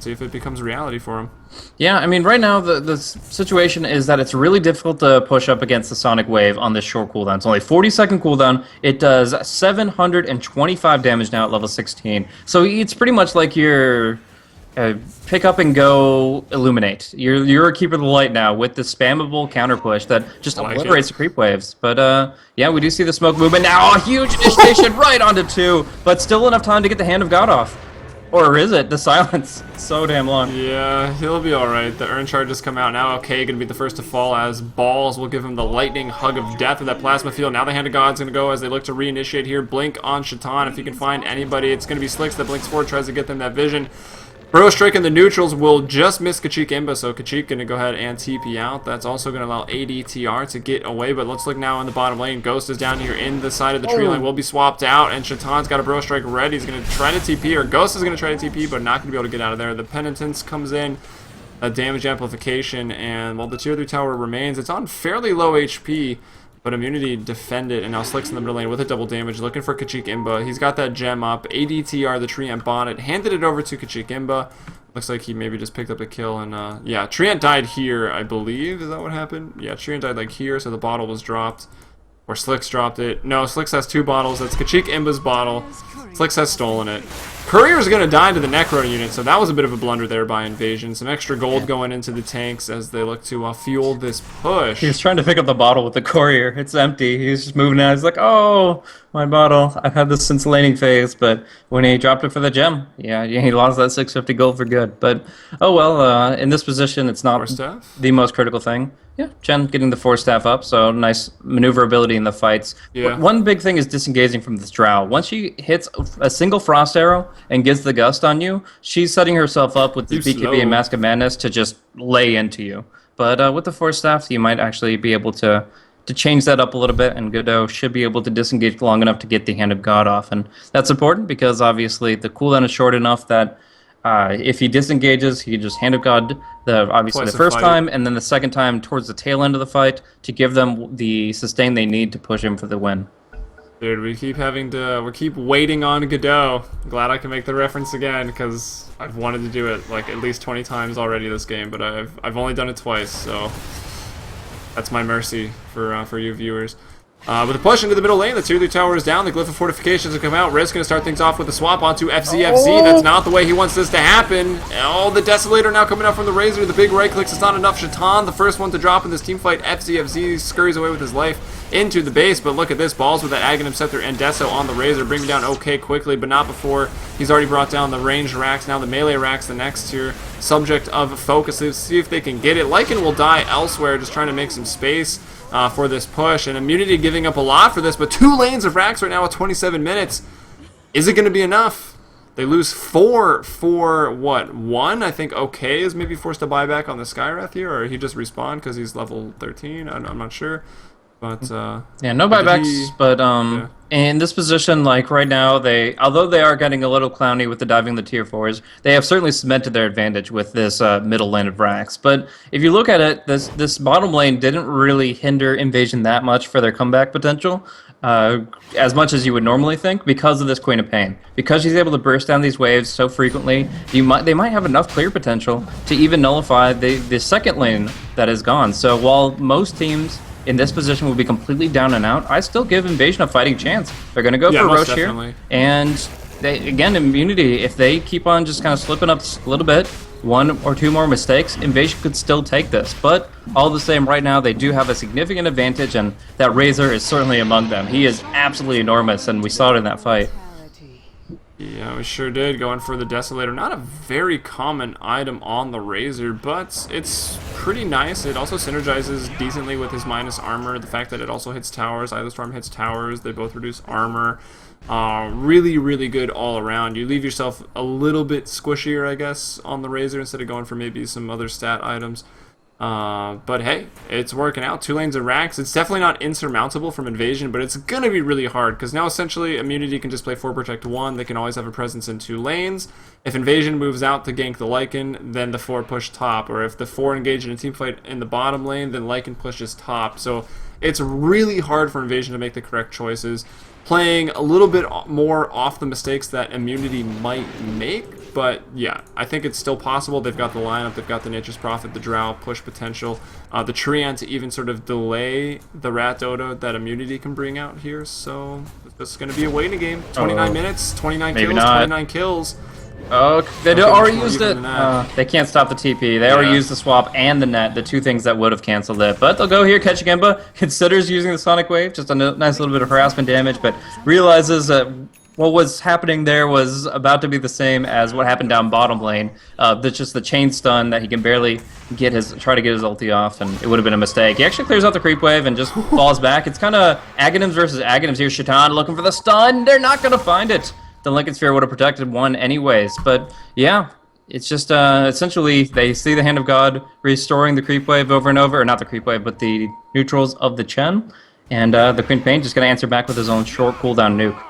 see if it becomes reality for them. Yeah, I mean, right now the situation is that it's really difficult to push up against the Sonic Wave on this short cooldown. It's only 40-second cooldown. It does 725 damage now at level 16. So it's pretty much like your pick up and go Illuminate. You're a Keeper of the Light now with the spammable counter push that just obliterates the creep waves. But yeah, we do see the smoke movement now. A huge initiation right onto 2, but still enough time to get the Hand of God off. Or is it? The silence. So damn long. Yeah, he'll be alright. The urn charges come out now. Okay, gonna be the first to fall as Balls will give him the lightning hug of death with that plasma field. Now the Hand of God's gonna go as they look to reinitiate here. Blink on Shaitan. If you can find anybody, it's gonna be Slicks that blinks forward, tries to get them that vision. Bro Strike and the neutrals will just miss Kachik Imba, so Kachik gonna go ahead and TP out. That's also gonna allow ADTR to get away, but let's look now in the bottom lane. Ghost is down here in the side of the tree line, will be swapped out, and Shaitan's got a Bro Strike ready. He's gonna try to TP, or Ghost is gonna try to TP, but not gonna be able to get out of there. The Penitence comes in, a damage amplification, and while the tier 3 tower remains, it's on fairly low HP, but Immunity defended, and now Slicks in the middle lane with a double damage, looking for Kachik Imba. He's got that gem up. ADTR, the Treant botted, handed it over to Kachik Imba. Looks like he maybe just picked up a kill, and yeah, Treant died here, I believe. Is that what happened? Yeah, Treant died like here, so the bottle was dropped. Or Slicks dropped it. No, Slicks has 2 bottles. That's Kachik Imba's bottle. Slicks has stolen it. Courier's gonna die to the Necro unit, so that was a bit of a blunder there by Invasion. Some extra gold going into the tanks as they look to fuel this push. He's trying to pick up the bottle with the Courier. It's empty. He's just moving out. He's like, oh, my bottle. I've had this since laning phase, but when he dropped it for the gem, yeah, he lost that 650 gold for good. But, oh well, in this position, it's not the most critical thing. Yeah, Chen getting the 4-staff up, so nice maneuverability in the fights. Yeah. One big thing is disengaging from this Drow. Once she hits a single Frost Arrow and gets the Gust on you, she's setting herself up with the BKB and Mask of Madness to just lay into you. But with the 4-staff, you might actually be able to change that up a little bit, and Godot should be able to disengage long enough to get the Hand of God off. And that's important because obviously the cooldown is short enough that if he disengages, he can just Hand of God obviously the first time, and then the second time towards the tail end of the fight to give them the sustain they need to push him for the win. Dude, we keep waiting on Godot. Glad I can make the reference again, because I've wanted to do it like at least 20 times already this game, but I've only done it twice, so that's my mercy for you viewers. With a push into the middle lane, the tier 3 tower is down, the Glyph of Fortifications have come out. Risk gonna start things off with a swap onto FZFZ. That's not the way he wants this to happen. Oh, the Desolator now coming out from the Razor. The big right clicks is not enough. Shaitan, the first one to drop in this team fight. FZFZ scurries away with his life into the base, but look at this. Balls with that Aghanim Scepter and Deso on the Razor, bringing down OK quickly, but not before he's already brought down the ranged racks. Now the melee racks, the next tier, subject of focus. Let's see if they can get it. Lycan will die elsewhere, just trying to make some space for this push, and Immunity giving up a lot for this, but 2 lanes of racks right now at 27 minutes. Is it going to be enough? They lose 4 for what? 1? I think OK is maybe forced to buy back on the Skywrath here, or he just respawned because he's level 13. I'm not sure. But yeah, no buybacks. But yeah. In this position, like right now, although they are getting a little clowny with the diving the tier 4s, they have certainly cemented their advantage with this middle lane of racks. But if you look at it, this bottom lane didn't really hinder Invasion that much for their comeback potential, as much as you would normally think, because of this Queen of Pain. Because she's able to burst down these waves so frequently, they might have enough clear potential to even nullify the second lane that is gone. So while most teams in this position will be completely down and out, I still give Invasion a fighting chance. They're going to go for Roche here. And, again, Immunity, if they keep on just kind of slipping up a little bit, one or two more mistakes, Invasion could still take this. But all the same, right now they do have a significant advantage, and that Razor is certainly among them. He is absolutely enormous, and we saw it in that fight. Yeah, we sure did, going for the Desolator. Not a very common item on the Razor, but it's pretty nice. It also synergizes decently with his minus armor. The fact that it also hits towers. Either Storm hits towers. They both reduce armor. Really, really good all around. You leave yourself a little bit squishier, I guess, on the Razor instead of going for maybe some other stat items. But hey, it's working out. 2 lanes of racks. It's definitely not insurmountable from Invasion, but it's gonna be really hard because now essentially Immunity can just play 4 Protect 1. They can always have a presence in 2 lanes. If Invasion moves out to gank the Lycan, then the 4 push top. Or if the 4 engage in a team fight in the bottom lane, then Lycan pushes top. So it's really hard for Invasion to make the correct choices. Playing a little bit more off the mistakes that Immunity might make, but yeah, I think it's still possible. They've got the lineup, they've got the Nature's Prophet, the Drow, push potential, the Treant to even sort of delay the Rat Dodo that Immunity can bring out here, so it's going to be a waiting game. 29 minutes, 29 kills, 29 kills. Oh, they already used it. They can't stop the TP. They already used the swap and the net, the 2 things that would have canceled it. But they'll go here. Ketchigemba considers using the Sonic Wave, just a nice little bit of harassment damage, but realizes that what was happening there was about to be the same as what happened down bottom lane. That's just the chain stun that he can barely try to get his ulti off, and it would have been a mistake. He actually clears out the creep wave and just falls back. It's kind of Aghanims versus Aghanims here. Shaitan looking for the stun. They're not going to find it. The Lycan Sphere would have protected one anyways, but yeah, it's just essentially they see the Hand of God restoring the creep wave over and over, or not the creep wave, but the neutrals of the Chen, and the Queen Pain just going to answer back with his own short cooldown nuke.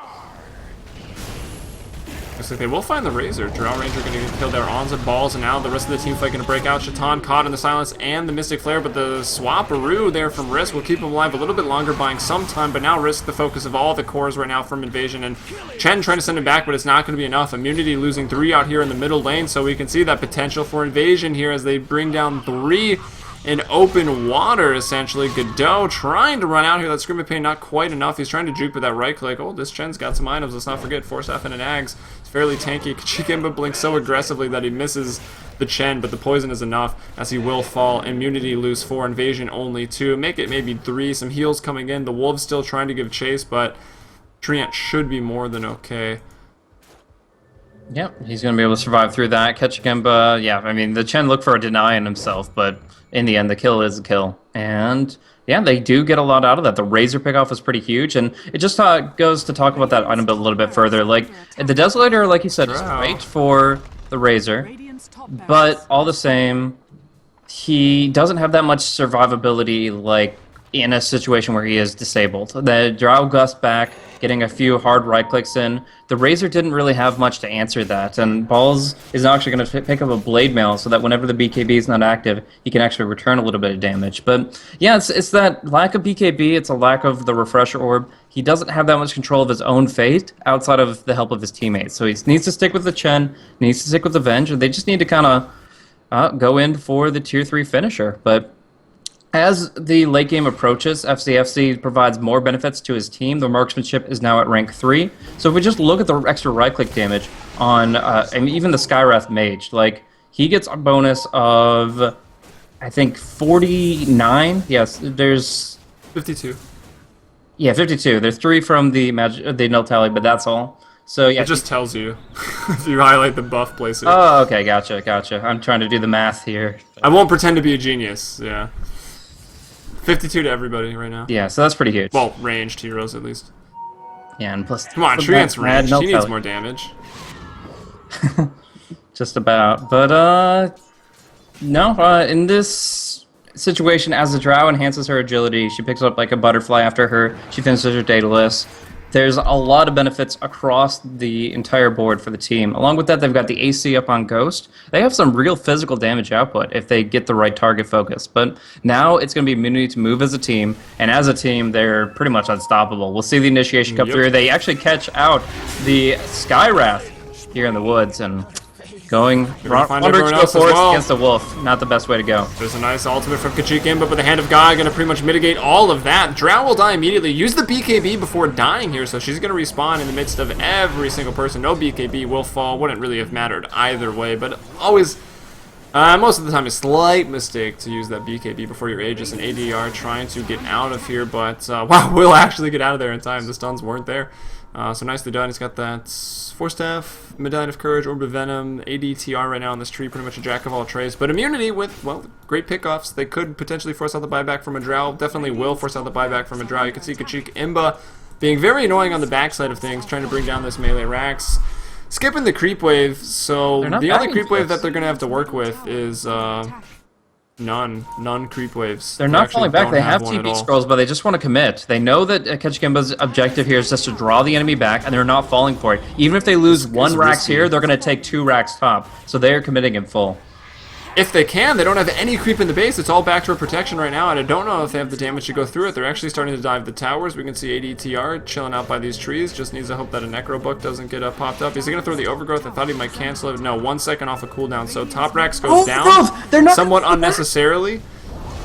Looks like they will find the Razor. Drow Ranger going to get killed there. On's at balls, and now the rest of the team fight going to break out. Shaitan caught in the silence and the Mystic Flare, but the Swapperoo there from Risk will keep him alive a little bit longer, buying some time, but now Risk the focus of all the cores right now from Invasion, and Chen trying to send him back, but it's not going to be enough. Immunity losing 3 out here in the middle lane, so we can see that potential for Invasion here as they bring down 3 in open water, essentially. Godot trying to run out here. That Scream of Pain not quite enough. He's trying to juke with that right click. Oh, this Chen's got some items. Let's not forget Force F and an Ags. It's fairly tanky. Chikimba blinks so aggressively that he misses the Chen, but the poison is enough as he will fall. Immunity lose 4, Invasion only 2. Make it maybe 3. Some heals coming in. The Wolves still trying to give chase, but Treant should be more than okay. Yep, he's going to be able to survive through that. Ketchigemba, yeah, I mean, the Chen looked for a deny in himself, but in the end, the kill is a kill. And yeah, they do get a lot out of that. The Razor pickoff was pretty huge, and it just goes to talk about that item build a little bit further. Like, the Desolator, like you said, is great for the Razor, but all the same, he doesn't have that much survivability, like, in a situation where he is disabled. The Drow Gust back, getting a few hard right clicks in. The Razor didn't really have much to answer that, and Balls is now actually going to pick up a Blade Mail so that whenever the BKB is not active, he can actually return a little bit of damage. But yeah, it's that lack of BKB, it's a lack of the Refresher Orb. He doesn't have that much control of his own fate outside of the help of his teammates. So he needs to stick with the Chen, needs to stick with the Venge, and they just need to kind of go in for the Tier 3 finisher. But as the late game approaches, FCFC provides more benefits to his team. The marksmanship is now at rank 3. So if we just look at the extra right-click damage on and even the Skywrath Mage, like, he gets a bonus of, I think, 49. Yes, there's 52. Yeah, 52. There's 3 from the null tally, but that's all. So yeah, it just tells you if you highlight the buff places. Oh, okay, gotcha. I'm trying to do the math here. I won't pretend to be a genius. Yeah. 52 to everybody right now. Yeah, so that's pretty huge. Well, ranged heroes at least. Yeah, and plus... Come on, Treant's ranged. He needs more damage. Just about. But, no, in this situation, as the Drow enhances her agility, she picks up like a butterfly after she finishes her Daedalus. There's a lot of benefits across the entire board for the team. Along with that, they've got the AC up on Ghost. They have some real physical damage output if they get the right target focus. But now it's going to be immunity to move as a team, and as a team, they're pretty much unstoppable. We'll see the initiation come through. They actually catch out the Skywrath here in the woods, and going wandering to the forest against a wolf. Not the best way to go. There's a nice ultimate from Kachikimba, but the Hand of God going to pretty much mitigate all of that. Drow will die immediately. Use the BKB before dying here, so she's going to respawn in the midst of every single person. No BKB will fall. Wouldn't really have mattered either way, but always Most of the time, a slight mistake to use that BKB before your Aegis and ADR trying to get out of here, but wow, will actually get out of there in time. The stuns weren't there. So nicely done. He's got that Force Staff, Medallion of Courage, Orb of Venom, ADTR right now on this tree, pretty much a jack of all trades. But immunity with, well, great pickoffs. They could potentially force out the buyback from a Drow. Definitely will force out the buyback from a Drow. You can see Kachik Imba being very annoying on the backside of things, trying to bring down this melee Rax. Skipping the creep wave, so the only creep wave that they're going to have to work with is none creep waves. They're not falling back. They have TP scrolls, but they just want to commit. They know that Ketchikimba's objective here is just to draw the enemy back, and they're not falling for it. Even if they lose one Rax here, they're going to take 2 Rax top, so they are committing in full. If they can, they don't have any creep in the base. It's all backdoor protection right now, and I don't know if they have the damage to go through it. They're actually starting to dive the towers. We can see ADTR chilling out by these trees. Just needs to hope that a Necro Book doesn't get popped up. Is he going to throw the Overgrowth? I thought he might cancel it. No, 1 second off a cooldown. So top Rax goes down They're not somewhat unnecessarily.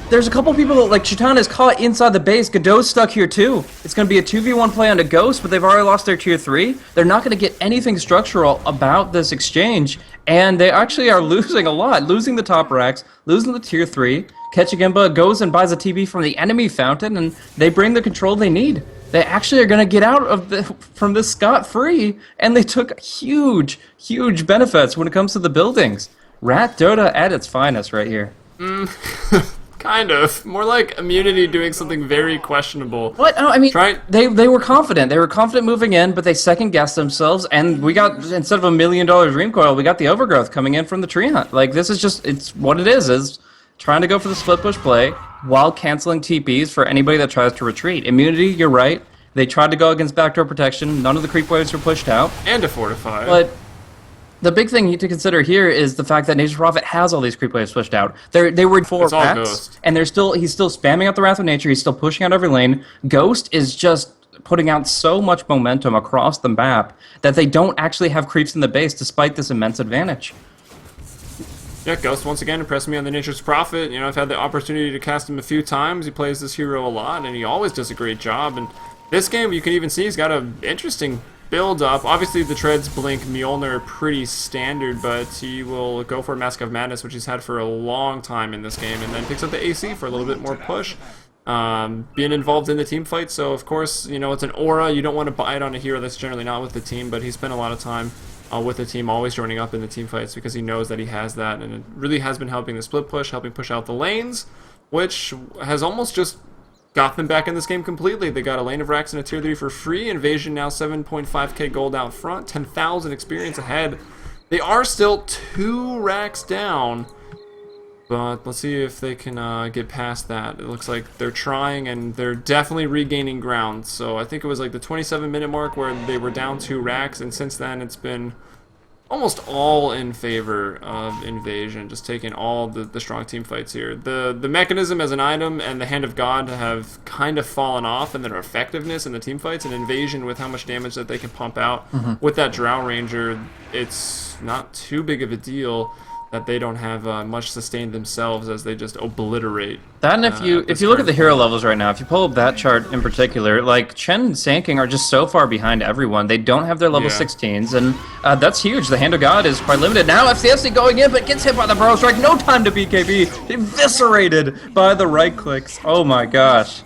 There's a couple people, like Chitana is caught inside the base. Godot's stuck here too. It's going to be a 2v1 play on a Ghost, but they've already lost their tier 3. They're not going to get anything structural about this exchange, and they actually are losing a lot. Losing the top Rax, losing the tier 3. Ketchikimba goes and buys a TB from the enemy fountain, and they bring the control they need. They actually are going to get out of from this scot-free, and they took huge benefits when it comes to the buildings. Rat Dota at its finest right here. Kind of. More like immunity doing something very questionable. What? No, I mean, they were confident. They were confident moving in, but they second-guessed themselves, and we got, instead of $1 million Dream Coil, we got the Overgrowth coming in from the Tree Hunt. Like, this is just, it's what it is trying to go for the split push play while canceling TPs for anybody that tries to retreat. Immunity, you're right. They tried to go against backdoor protection. None of the creep waves were pushed out. And to fortify. But the big thing to consider here is the fact that Nature's Prophet has all these creep waves pushed out. They were 4 Rats, and he's still spamming out the Wrath of Nature. He's still pushing out every lane. Ghost is just putting out so much momentum across the map that they don't actually have creeps in the base despite this immense advantage. Yeah, Ghost once again impressed me on the Nature's Prophet. You know, I've had the opportunity to cast him a few times. He plays this hero a lot, and he always does a great job. And this game, you can even see he's got an interesting build up. Obviously, the Treads, Blink, Mjolnir are pretty standard, but he will go for Mask of Madness, which he's had for a long time in this game, and then picks up the AC for a little bit more push. Being involved in the team fight, so of course, you know, it's an aura. You don't want to buy it on a hero that's generally not with the team, but he spent a lot of time with the team, always joining up in the team fights because he knows that he has that, and it really has been helping the split push, helping push out the lanes, which has almost just got them back in this game completely. They got a lane of Rax and a tier 3 for free. Invasion now 7.5k gold out front, 10,000 experience ahead. They are still 2 Rax down, but let's see if they can get past that. It looks like they're trying, and they're definitely regaining ground. So I think it was like the 27-minute mark where they were down 2 Rax, and since then it's been almost all in favor of Invasion, just taking all the strong team fights here. The mechanism as an item and the Hand of God have kind of fallen off in their effectiveness in the team fights, and Invasion, with how much damage that they can pump out with that Drow Ranger, it's not too big of a deal that they don't have much sustain themselves as they just obliterate. That, and if you look at the hero levels right now, if you pull up that chart in particular, like Chen and Sand King are just so far behind everyone. They don't have their level 16s, and that's huge. The Hand of God is quite limited. Now FCSC going in, but gets hit by the Burrow Strike. No time to BKB. Eviscerated by the right clicks. Oh my gosh.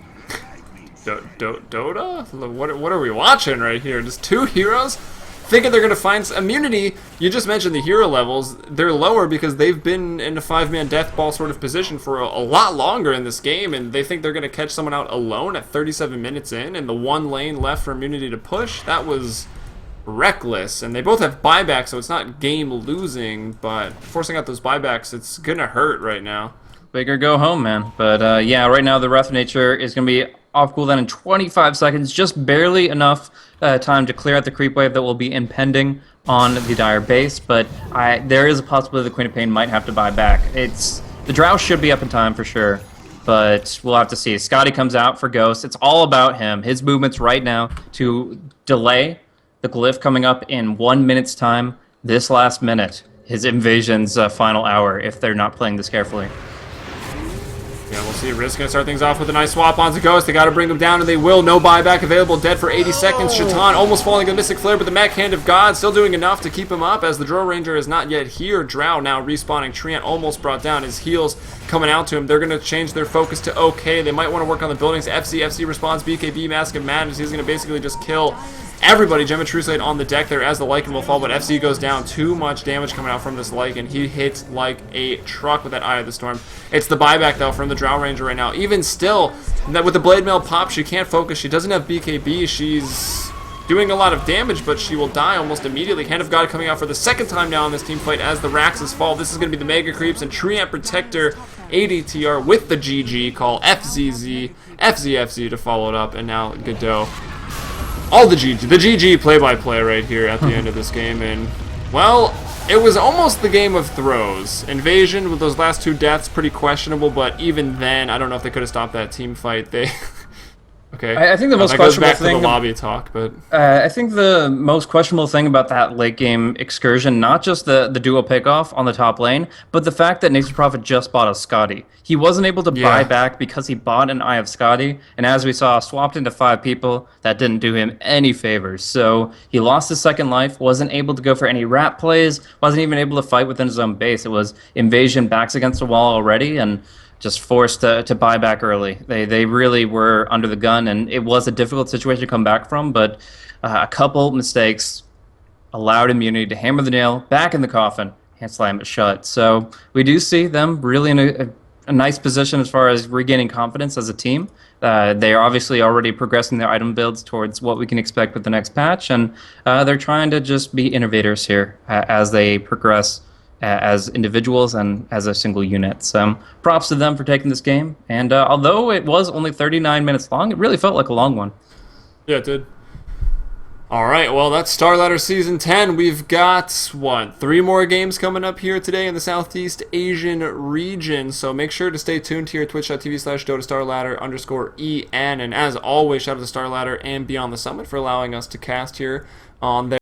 Dota? What are we watching right here? Just 2 heroes? Thinking they're going to find immunity. You just mentioned the hero levels. They're lower because they've been in a 5-man death ball sort of position for a lot longer in this game, and they think they're going to catch someone out alone at 37 minutes in, and the 1 lane left for immunity to push. That was reckless, and they both have buybacks, so it's not game losing, but forcing out those buybacks, it's going to hurt right now. Bigger go home, man. But yeah, right now the Wrath of Nature is going to be off cooldown in 25 seconds, just barely enough time to clear out the creep wave that will be impending on the Dire base, but there is a possibility the Queen of Pain might have to buy back. The Drow should be up in time for sure, but we'll have to see. Scotty comes out for Ghost. It's all about him. His movements right now to delay the Glyph coming up in 1 minute's time, this last minute, his Invasion's final hour, if they're not playing this carefully. Yeah, we'll see. Risk going to start things off with a nice swap onto Ghost. They got to bring them down, and they will. No buyback available. Dead for 80 seconds. Shaitan almost falling in the Mystic Flare, but the Mech Hand of God still doing enough to keep him up as the Drow Ranger is not yet here. Drow now respawning. Treant almost brought down. His heals coming out to him. They're going to change their focus to OK. They might want to work on the buildings. FC responds. BKB, Mask of Madness. He's going to basically just kill everybody. Gem of Truesight on the deck there as the Lycan will fall, but FC goes down. Too much damage coming out from this Lycan. He hits like a truck with that Eye of the Storm. It's the buyback, though, from the Drow Ranger right now. Even still, that with the Blade Mail pop, she can't focus. She doesn't have BKB. She's doing a lot of damage, but she will die almost immediately. Hand of God coming out for the second time now in this team fight as the Raxes fall. This is going to be the Mega Creeps and Treant Protector ADTR with the GG call. FZZ to follow it up, and now Godot. All the GG play-by-play right here at the end of this game, and, well, it was almost the game of throws. Invasion with those last 2 deaths, pretty questionable, but even then, I don't know if they could have stopped that team fight. They... Okay. I think the most that goes questionable back to thing. the lobby talk, but I think the most questionable thing about that late game excursion, not just the duo pickoff on the top lane, but the fact that Nature's Prophet just bought a Scotty. He wasn't able to buy back because he bought an Eye of Scotty, and as we saw, swapped into 5 people. That didn't do him any favors. So he lost his second life, wasn't able to go for any rat plays, wasn't even able to fight within his own base. It was Invasion backs against the wall already, and just forced to buy back early. They really were under the gun, and it was a difficult situation to come back from, but a couple mistakes allowed Immunity to hammer the nail back in the coffin and slam it shut. So we do see them really in a nice position as far as regaining confidence as a team. They are obviously already progressing their item builds towards what we can expect with the next patch, and they're trying to just be innovators here as they progress as individuals and as a single unit. So props to them for taking this game. And although it was only 39 minutes long, it really felt like a long one. yeah, it did. All right, well, that's Starladder Season 10. We've got, 3 more games coming up here today in the Southeast Asian region. So make sure to stay tuned here at twitch.tv/DotaStarladder_EN. And as always, shout out to Starladder and Beyond the Summit for allowing us to cast here on their